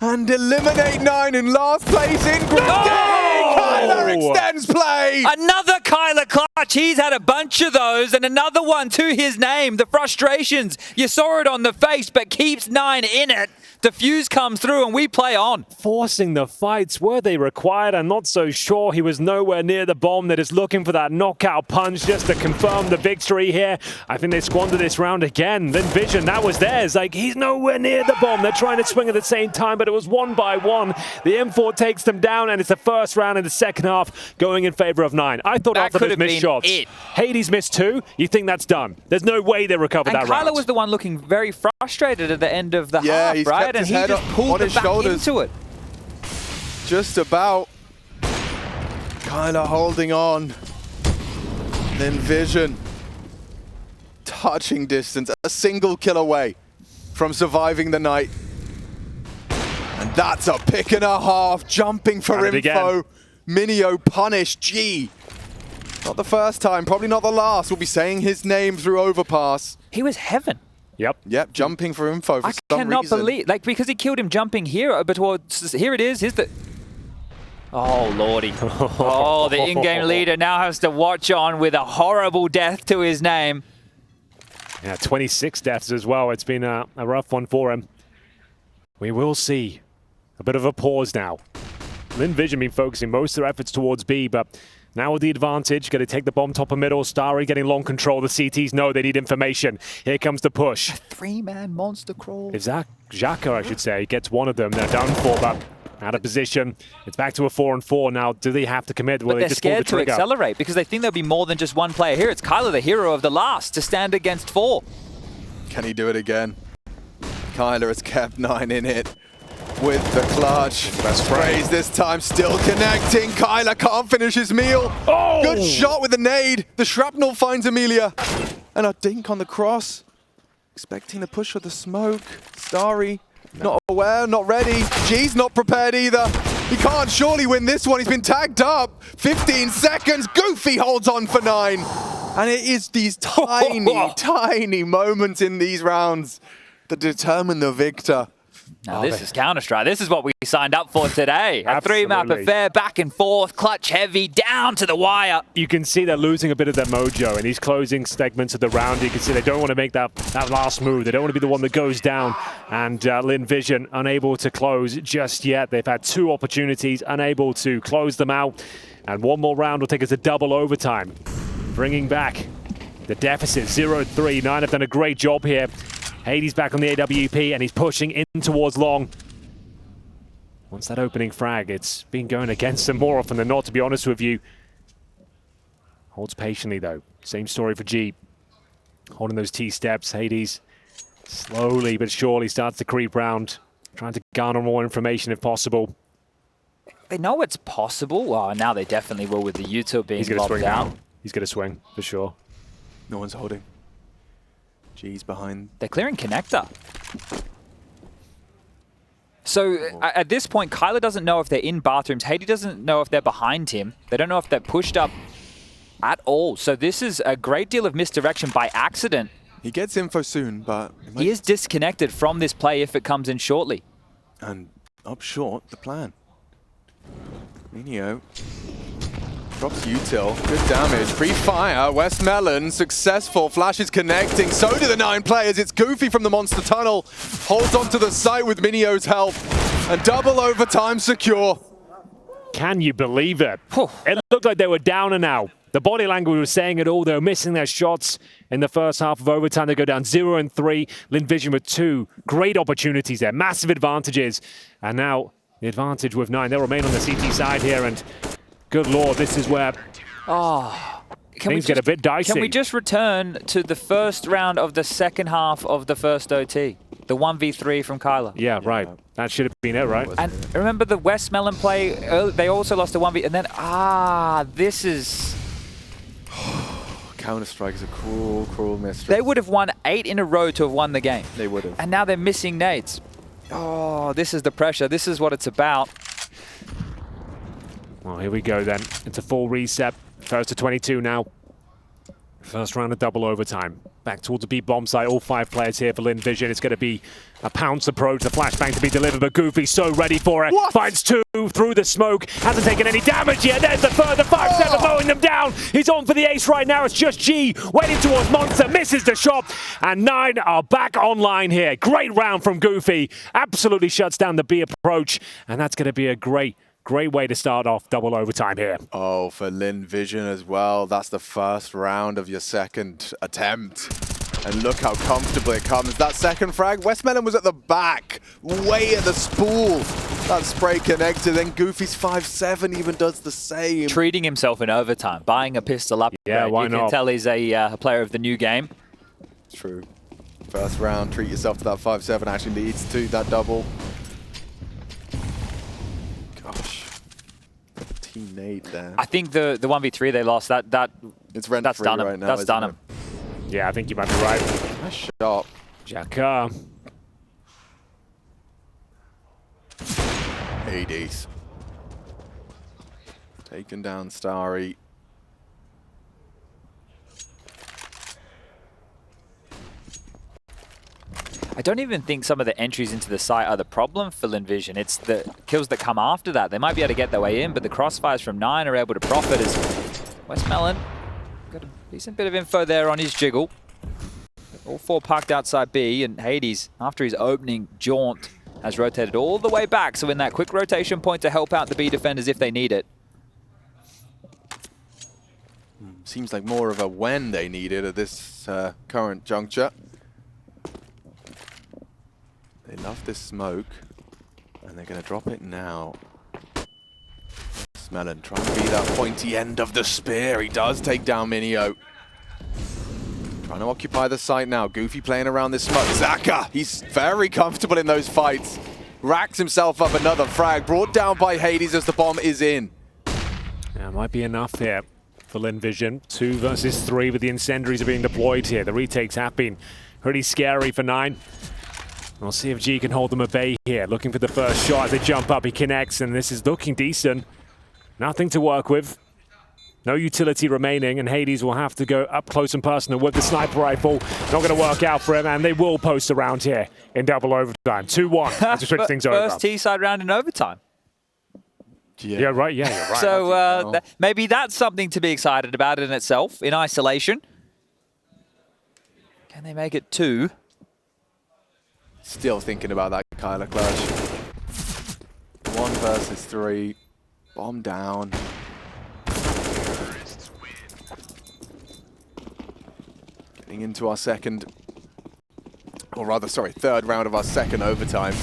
and eliminate 9 in last place in Group D. Kylar extends play. Another Kylar clutch. He's had a bunch of those, and another one to his name. The frustrations, you saw it on the face, but keeps 9 in it. The fuse comes through, and we play on. Forcing the fights, were they required? I'm not so sure. He was nowhere near the bomb. They're just looking for that knockout punch just to confirm the victory here. I think they squandered this round again. Then Vision, that was theirs. Like, he's nowhere near the bomb. They're trying to swing at the same time, but it was 1 by 1. The M4 takes them down, and it's the first round in the second half going in favor of 9. I thought That after could those have missed been shots, it. Hades missed 2. You think that's done? There's no way they recovered And that round. Kylar was the one looking very frustrated at the end of the Yeah, half, he's right? kept And his he head just up pulled on it his back shoulders. into it. Just about. Kylar holding on. Then Vision. Touching distance, a single kill away from surviving the night. And that's a pick and a half, jumping for info. Minio punished G. Not the first time, probably not the last. We'll be saying his name through Overpass. He was heaven. Yep, jumping for info for I some cannot reason. believe, like, because he killed him jumping here, but towards, here it is. Here's the... Oh, lordy. Oh, the in-game leader now has to watch on with a horrible death to his name. Yeah, 26 deaths as well. It's been a rough one for him. We will see a bit of a pause now. Lynn Vision been focusing most of their efforts towards B, but now with the advantage, going to take the bomb top of middle. Starry getting long control. The CTs know they need information. Here comes the push. A 3-man monster crawl. If Xhaka, I should say, gets one of them, they're done for, but out of position. It's back to a 4-on-4 now. Do they have to commit? Will But they they're just pull the scared to trigger? accelerate because they think there'll be more than just one player here. It's Kylar, the hero of the last, to stand against 4. Can he do it again? Kylar has kept 9 in it with the clutch. That's right. Sprays this time, still connecting. Kylar can't finish his meal. Oh! Good shot with the nade. The shrapnel finds Emilia. And a dink on the cross. Expecting the push with the smoke. Starry, not aware, not ready. G's not prepared either. He can't surely win this one. He's been tagged up. 15 seconds. Goofy holds on for 9. And it is these tiny, tiny moments in these rounds that determine the victor. Now this is Counter-Strike. This is what we signed up for today. A 3-map affair, back and forth, clutch heavy, down to the wire. You can see they're losing a bit of their mojo in these closing segments of the round. You can see they don't want to make that last move. They don't want to be the one that goes down. And Lynn Vision unable to close just yet. They've had 2 opportunities, unable to close them out. And one more round will take us to double overtime. Bringing back the deficit, 0-3. 9 have done a great job here. Hades back on the AWP, and he's pushing in towards long. Once that opening frag, it's been going against him more often than not, to be honest with you. Holds patiently, though. Same story for G. Holding those T-steps. Hades slowly but surely starts to creep round, trying to garner more information if possible. They know it's possible. Well, now they definitely will with the util being locked swing out. now. He's going to swing, for sure. No one's holding. G's behind. They're clearing connector. So at this point, Kylar doesn't know if they're in bathrooms. Hades doesn't know if they're behind him. They don't know if they're pushed up at all. So this is a great deal of misdirection by accident. He gets info soon, but... He is disconnected from this play if it comes in shortly. And up short, the plan. Minio drops util, good damage, pre-fire, westmelon, successful, Flash is connecting, so do the 9 players, it's Goofy from the monster tunnel, holds onto the site with Minio's help, and double overtime secure. Can you believe it? It looked like they were down and out. The body language was saying it all. They were missing their shots in the first half of overtime. They go down 0-3. Lynn Vision with 2 great opportunities there, massive advantages. And now the advantage with 9. They'll remain on the CT side here, and good lord, this is where things get a bit dicey. Can we just return to the first round of the second half of the first OT? The 1v3 from Kylar. Yeah, right. That should have been it, right? And remember the westmelon play? They also lost a 1v, and then, this is... Counter-Strike is a cruel, cruel mistress. They would have won 8 in a row to have won the game. They would have. And now they're missing nades. Oh, this is the pressure. This is what it's about. Well, here we go then. It's a full reset. First to 22 now. First round of double overtime. Back towards the B bomb site. All 5 players here for Lynn Vision. It's going to be a pounce approach. The flashbang to be delivered, but Goofy so ready for it. What? Finds 2 through the smoke. Hasn't taken any damage yet. There's the further 5-7 mowing them down. He's on for the ace right now. It's just G waiting towards Monster. Misses the shot. And 9 are back online here. Great round from Goofy. Absolutely shuts down the B approach. And that's going to be a great way to start off double overtime here. Oh, for Lynn Vision as well. That's the first round of your second attempt. And look how comfortable it comes. That second frag, westmelon was at the back, way at the spool. That spray connected, then Goofy's 5-7 even does the same. Treating himself in overtime, buying a pistol up. Yeah, why you not? can tell he's a player of the new game. True. First round, treat yourself to that 5-7 actually leads to that double. Gosh. Team Nate there. I think the 1v3 they lost, It's that's rent-free done him. right now. That's done isn't him. Yeah, I think you might be right. it? Nice shot. Jaka. Hades. Taken down Starry. I don't even think some of the entries into the site are the problem for Lynn Vision. It's the kills that come after that. They might be able to get their way in, but the crossfires from 9 are able to profit as westmelon got a decent bit of info there on his jiggle. All 4 parked outside B, and Hades, after his opening jaunt, has rotated all the way back. So in that quick rotation point to help out the B defenders if they need it. Seems like more of a when they need it at this current juncture. They love this smoke, and they're going to drop it now. Melon trying to be that pointy end of the spear. He does take down Minio. Trying to occupy the site now. Goofy playing around this smoke. Zaka, he's very comfortable in those fights. Racks himself up another frag. Brought down by Hades as the bomb is in. Yeah, might be enough here for Lynn Vision. 2 versus 3 with the incendiaries are being deployed here. The retakes have been pretty scary for 9. We'll see if G can hold them at bay here. Looking for the first shot as they jump up. He connects, and this is looking decent. Nothing to work with. No utility remaining, and Hades will have to go up close and personal with the sniper rifle. Not going to work out for him, and they will post around here in double overtime. 2-1 as we switch things over. First T-side round in overtime. Yeah, right. Yeah, you're right. So maybe that's something to be excited about in itself, in isolation. Can they make it 2? Still thinking about that Kylar clutch. 1 versus 3. Bomb down. Getting into our second, or rather, sorry, third round of our second overtime.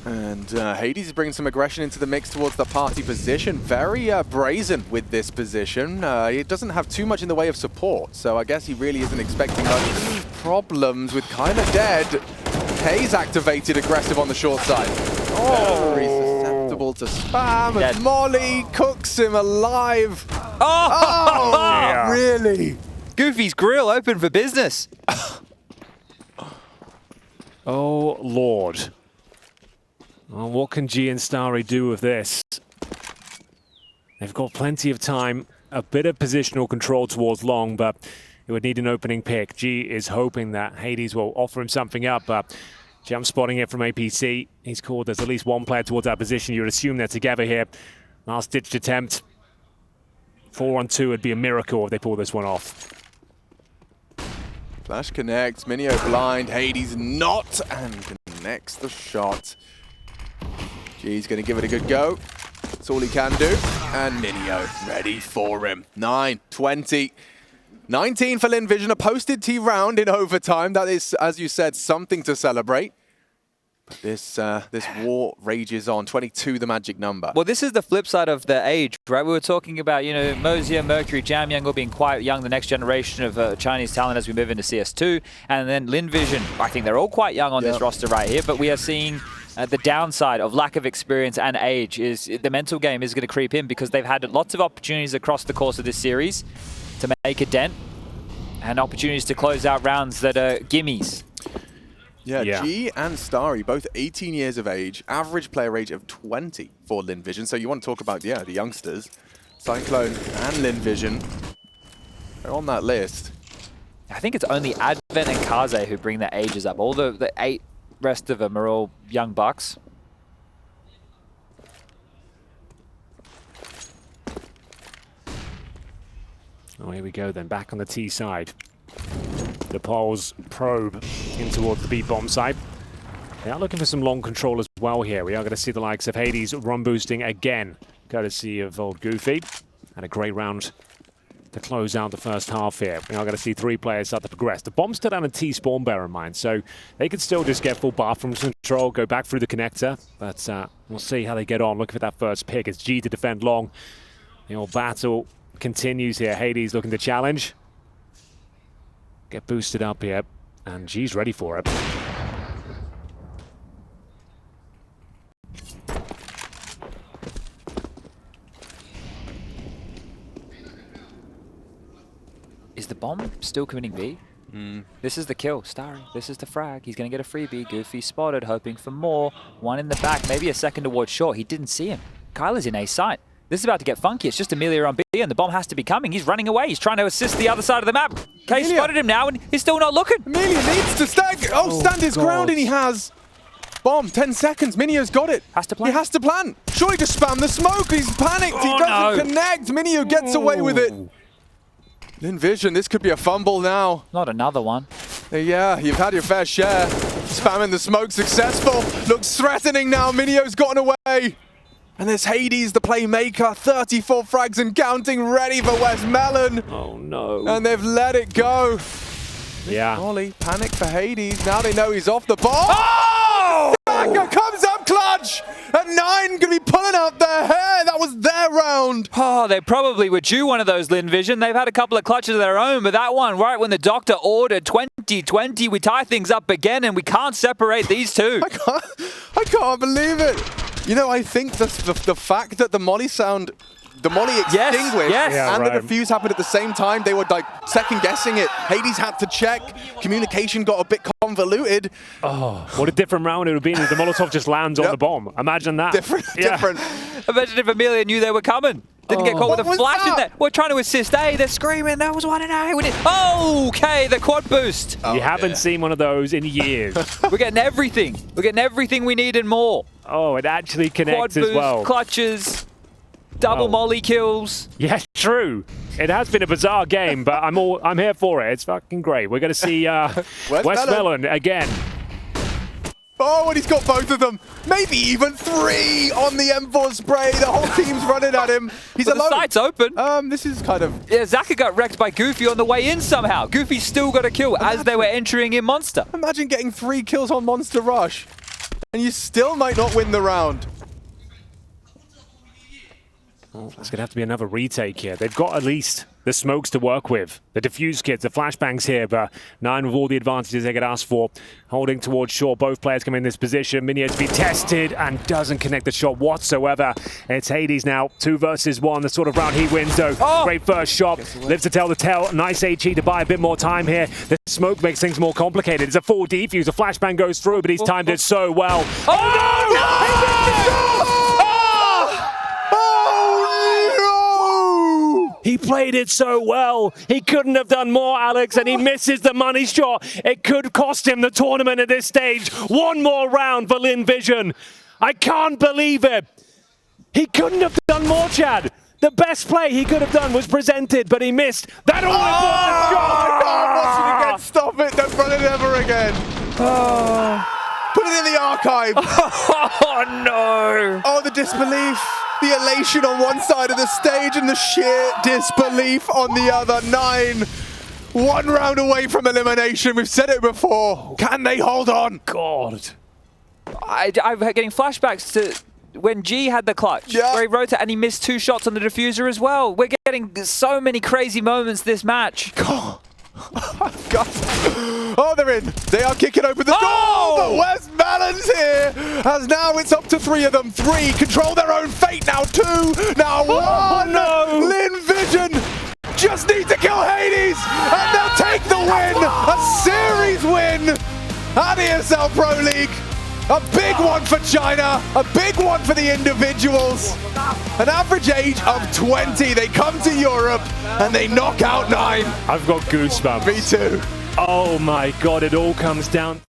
And Hades is bringing some aggression into the mix towards the party position. Very brazen with this position. It doesn't have too much in the way of support, so I guess he really isn't expecting much problems with Kylar dead. Hayes activated, aggressive on the short side. Oh, very susceptible to spam, Dead. and Molly cooks him alive. Oh! Yeah. Really? Goofy's grill open for business. Oh, Lord. Well, what can G and Starry do with this? They've got plenty of time, a bit of positional control towards long, but it would need an opening pick. G is hoping that Hades will offer him something up, but jump spotting it from APC. He's called there's at least 1 player towards that position. You would assume they're together here. Last-ditched attempt. 4-on-2 would be a miracle if they pull this one off. Flash connects, Minio blind, Hades not, and connects the shot. G's going to give it a good go. That's all he can do. And Minio ready for him. 9-20. 19 for Lynn Vision, a posted T round in overtime. That is, as you said, something to celebrate. This war rages on. 22, the magic number. Well, this is the flip side of the age, right? We were talking about, you know, Mosier, Mercury, Jam Young all being quite young, the next generation of Chinese talent as we move into CS2. And then Lynn Vision, I think they're all quite young on this roster right here, but we are seeing the downside of lack of experience and age is the mental game is going to creep in because they've had lots of opportunities across the course of this series to make a dent and opportunities to close out rounds that are gimmies. Yeah, G and Starry, both 18 years of age, average player age of 20 for Lynn Vision. So you want to talk about, the youngsters. Cyclone and Lynn Vision, they're on that list. I think it's only Advent and Kaze who bring their ages up. All the 8 rest of them are all young bucks. Oh, here we go then, back on the T side. The Poles probe in towards the B bomb side. They are looking for some long control as well here. We are going to see the likes of Hades run boosting again, courtesy of old Goofy. Had a great round to close out the first half here. We are going to see 3 players start to progress. The bomb's still down in T spawn, bear in mind, so they could still just get full bathroom control, go back through the connector, but we'll see how they get on. Looking for that first pick. It's G to defend long. The old battle continues here. Hades looking to challenge. Get boosted up here, and G's ready for it. Is the bomb still committing B? This is the kill. Starry, this is the frag. He's going to get a freebie. Goofy spotted, hoping for more. One in the back, maybe a second towards short. He didn't see him. Kylar's in A site. This is about to get funky. It's just Emilia on B, and the bomb has to be coming. He's running away. He's trying to assist the other side of the map. K spotted him now, and he's still not looking. Emilia needs to stand his ground, and he has. Bomb, 10 seconds. Minio's got it. Has to plan. He has to plan. Surely just spam the smoke. He's panicked. He doesn't connect. Minio gets away with it. Lynn Vision, this could be a fumble now. Not another one. Yeah, you've had your fair share. Spamming the smoke successful. Looks threatening now. Minio's gotten away. And there's Hades, the playmaker. 34 frags and counting, ready for westmelon. Oh no. And they've let it go. Yeah. Ollie, panic for Hades. Now they know he's off the ball. Oh! Dagger comes up clutch. And 9 gonna be pulling out their hair. That was their round. Oh, they probably were due one of those, Lynn Vision. They've had a couple of clutches of their own, but that one, right when the doctor ordered 2020, we tie things up again, and we can't separate these two. I can't believe it. You know, I think the fact that the Molly sound, the Molly extinguished and the defuse happened at the same time, they were like second guessing it. Hades had to check. Communication got a bit convoluted. Oh, what a different round it would have been if the Molotov just lands on the bomb. Imagine that. Different. Imagine if Emilia knew they were coming. Didn't get caught with a flash in there. We're trying to assist A. They're screaming. That was 1-8. Okay, the quad boost. You haven't seen one of those in years. We're getting everything. We're getting everything we need and more. Oh, it actually connects quad boost, as well. Double double molly kills. Yeah, true. It has been a bizarre game, but I'm here for it. It's fucking great. We're going to see westmelon again. Oh, and he's got both of them. Maybe even 3 on the M4 spray. The whole team's running at him. He's alone. The site's open. This is kind of... Yeah, Zaka got wrecked by Goofy on the way in somehow. Goofy still got a kill as they were entering in Monster. Imagine getting 3 kills on Monster Rush. And you still might not win the round. Oh, it's going to have to be another retake here. They've got at least the smokes to work with. The diffuse kits, the flashbangs here, but 9 with all the advantages they could ask for. Holding towards short, both players come in this position. Minio to be tested and doesn't connect the shot whatsoever. And it's Hades now, 2 versus 1, the sort of round he wins though. Great first shot, lives to tell the tale. Nice HE to buy a bit more time here. The smoke makes things more complicated. It's a full defuse, a flashbang goes through, but he's timed it so well. He played it so well. He couldn't have done more, Alex, and he misses the money shot. It could cost him the tournament at this stage. One more round for Lynn Vision. I can't believe it. He couldn't have done more, Chad. The best play he could have done was presented, but he missed that all-important shot. Oh, watch it again. Stop it. Don't run it ever again. Put it in the archive. Oh, no. Oh, the disbelief. The elation on one side of the stage and the sheer disbelief on the other. 9. 1 round away from elimination. We've said it before. Can they hold on? God. I'm getting flashbacks to when G had the clutch, where he rotated and he missed 2 shots on the diffuser as well. We're getting so many crazy moments this match. God. Oh, they're in. They are kicking open the door. But westmelon's here. As now it's up to 3 of them. 3 control their own fate. Now 2. Now 1. Oh, no. Lynn Vision just need to kill Hades. And they'll take the win. A series win at ESL Pro League. A big one for China, a big one for the individuals. An average age of 20. They come to Europe and they knock out 9. I've got goosebumps. Me too. Oh my God, it all comes down.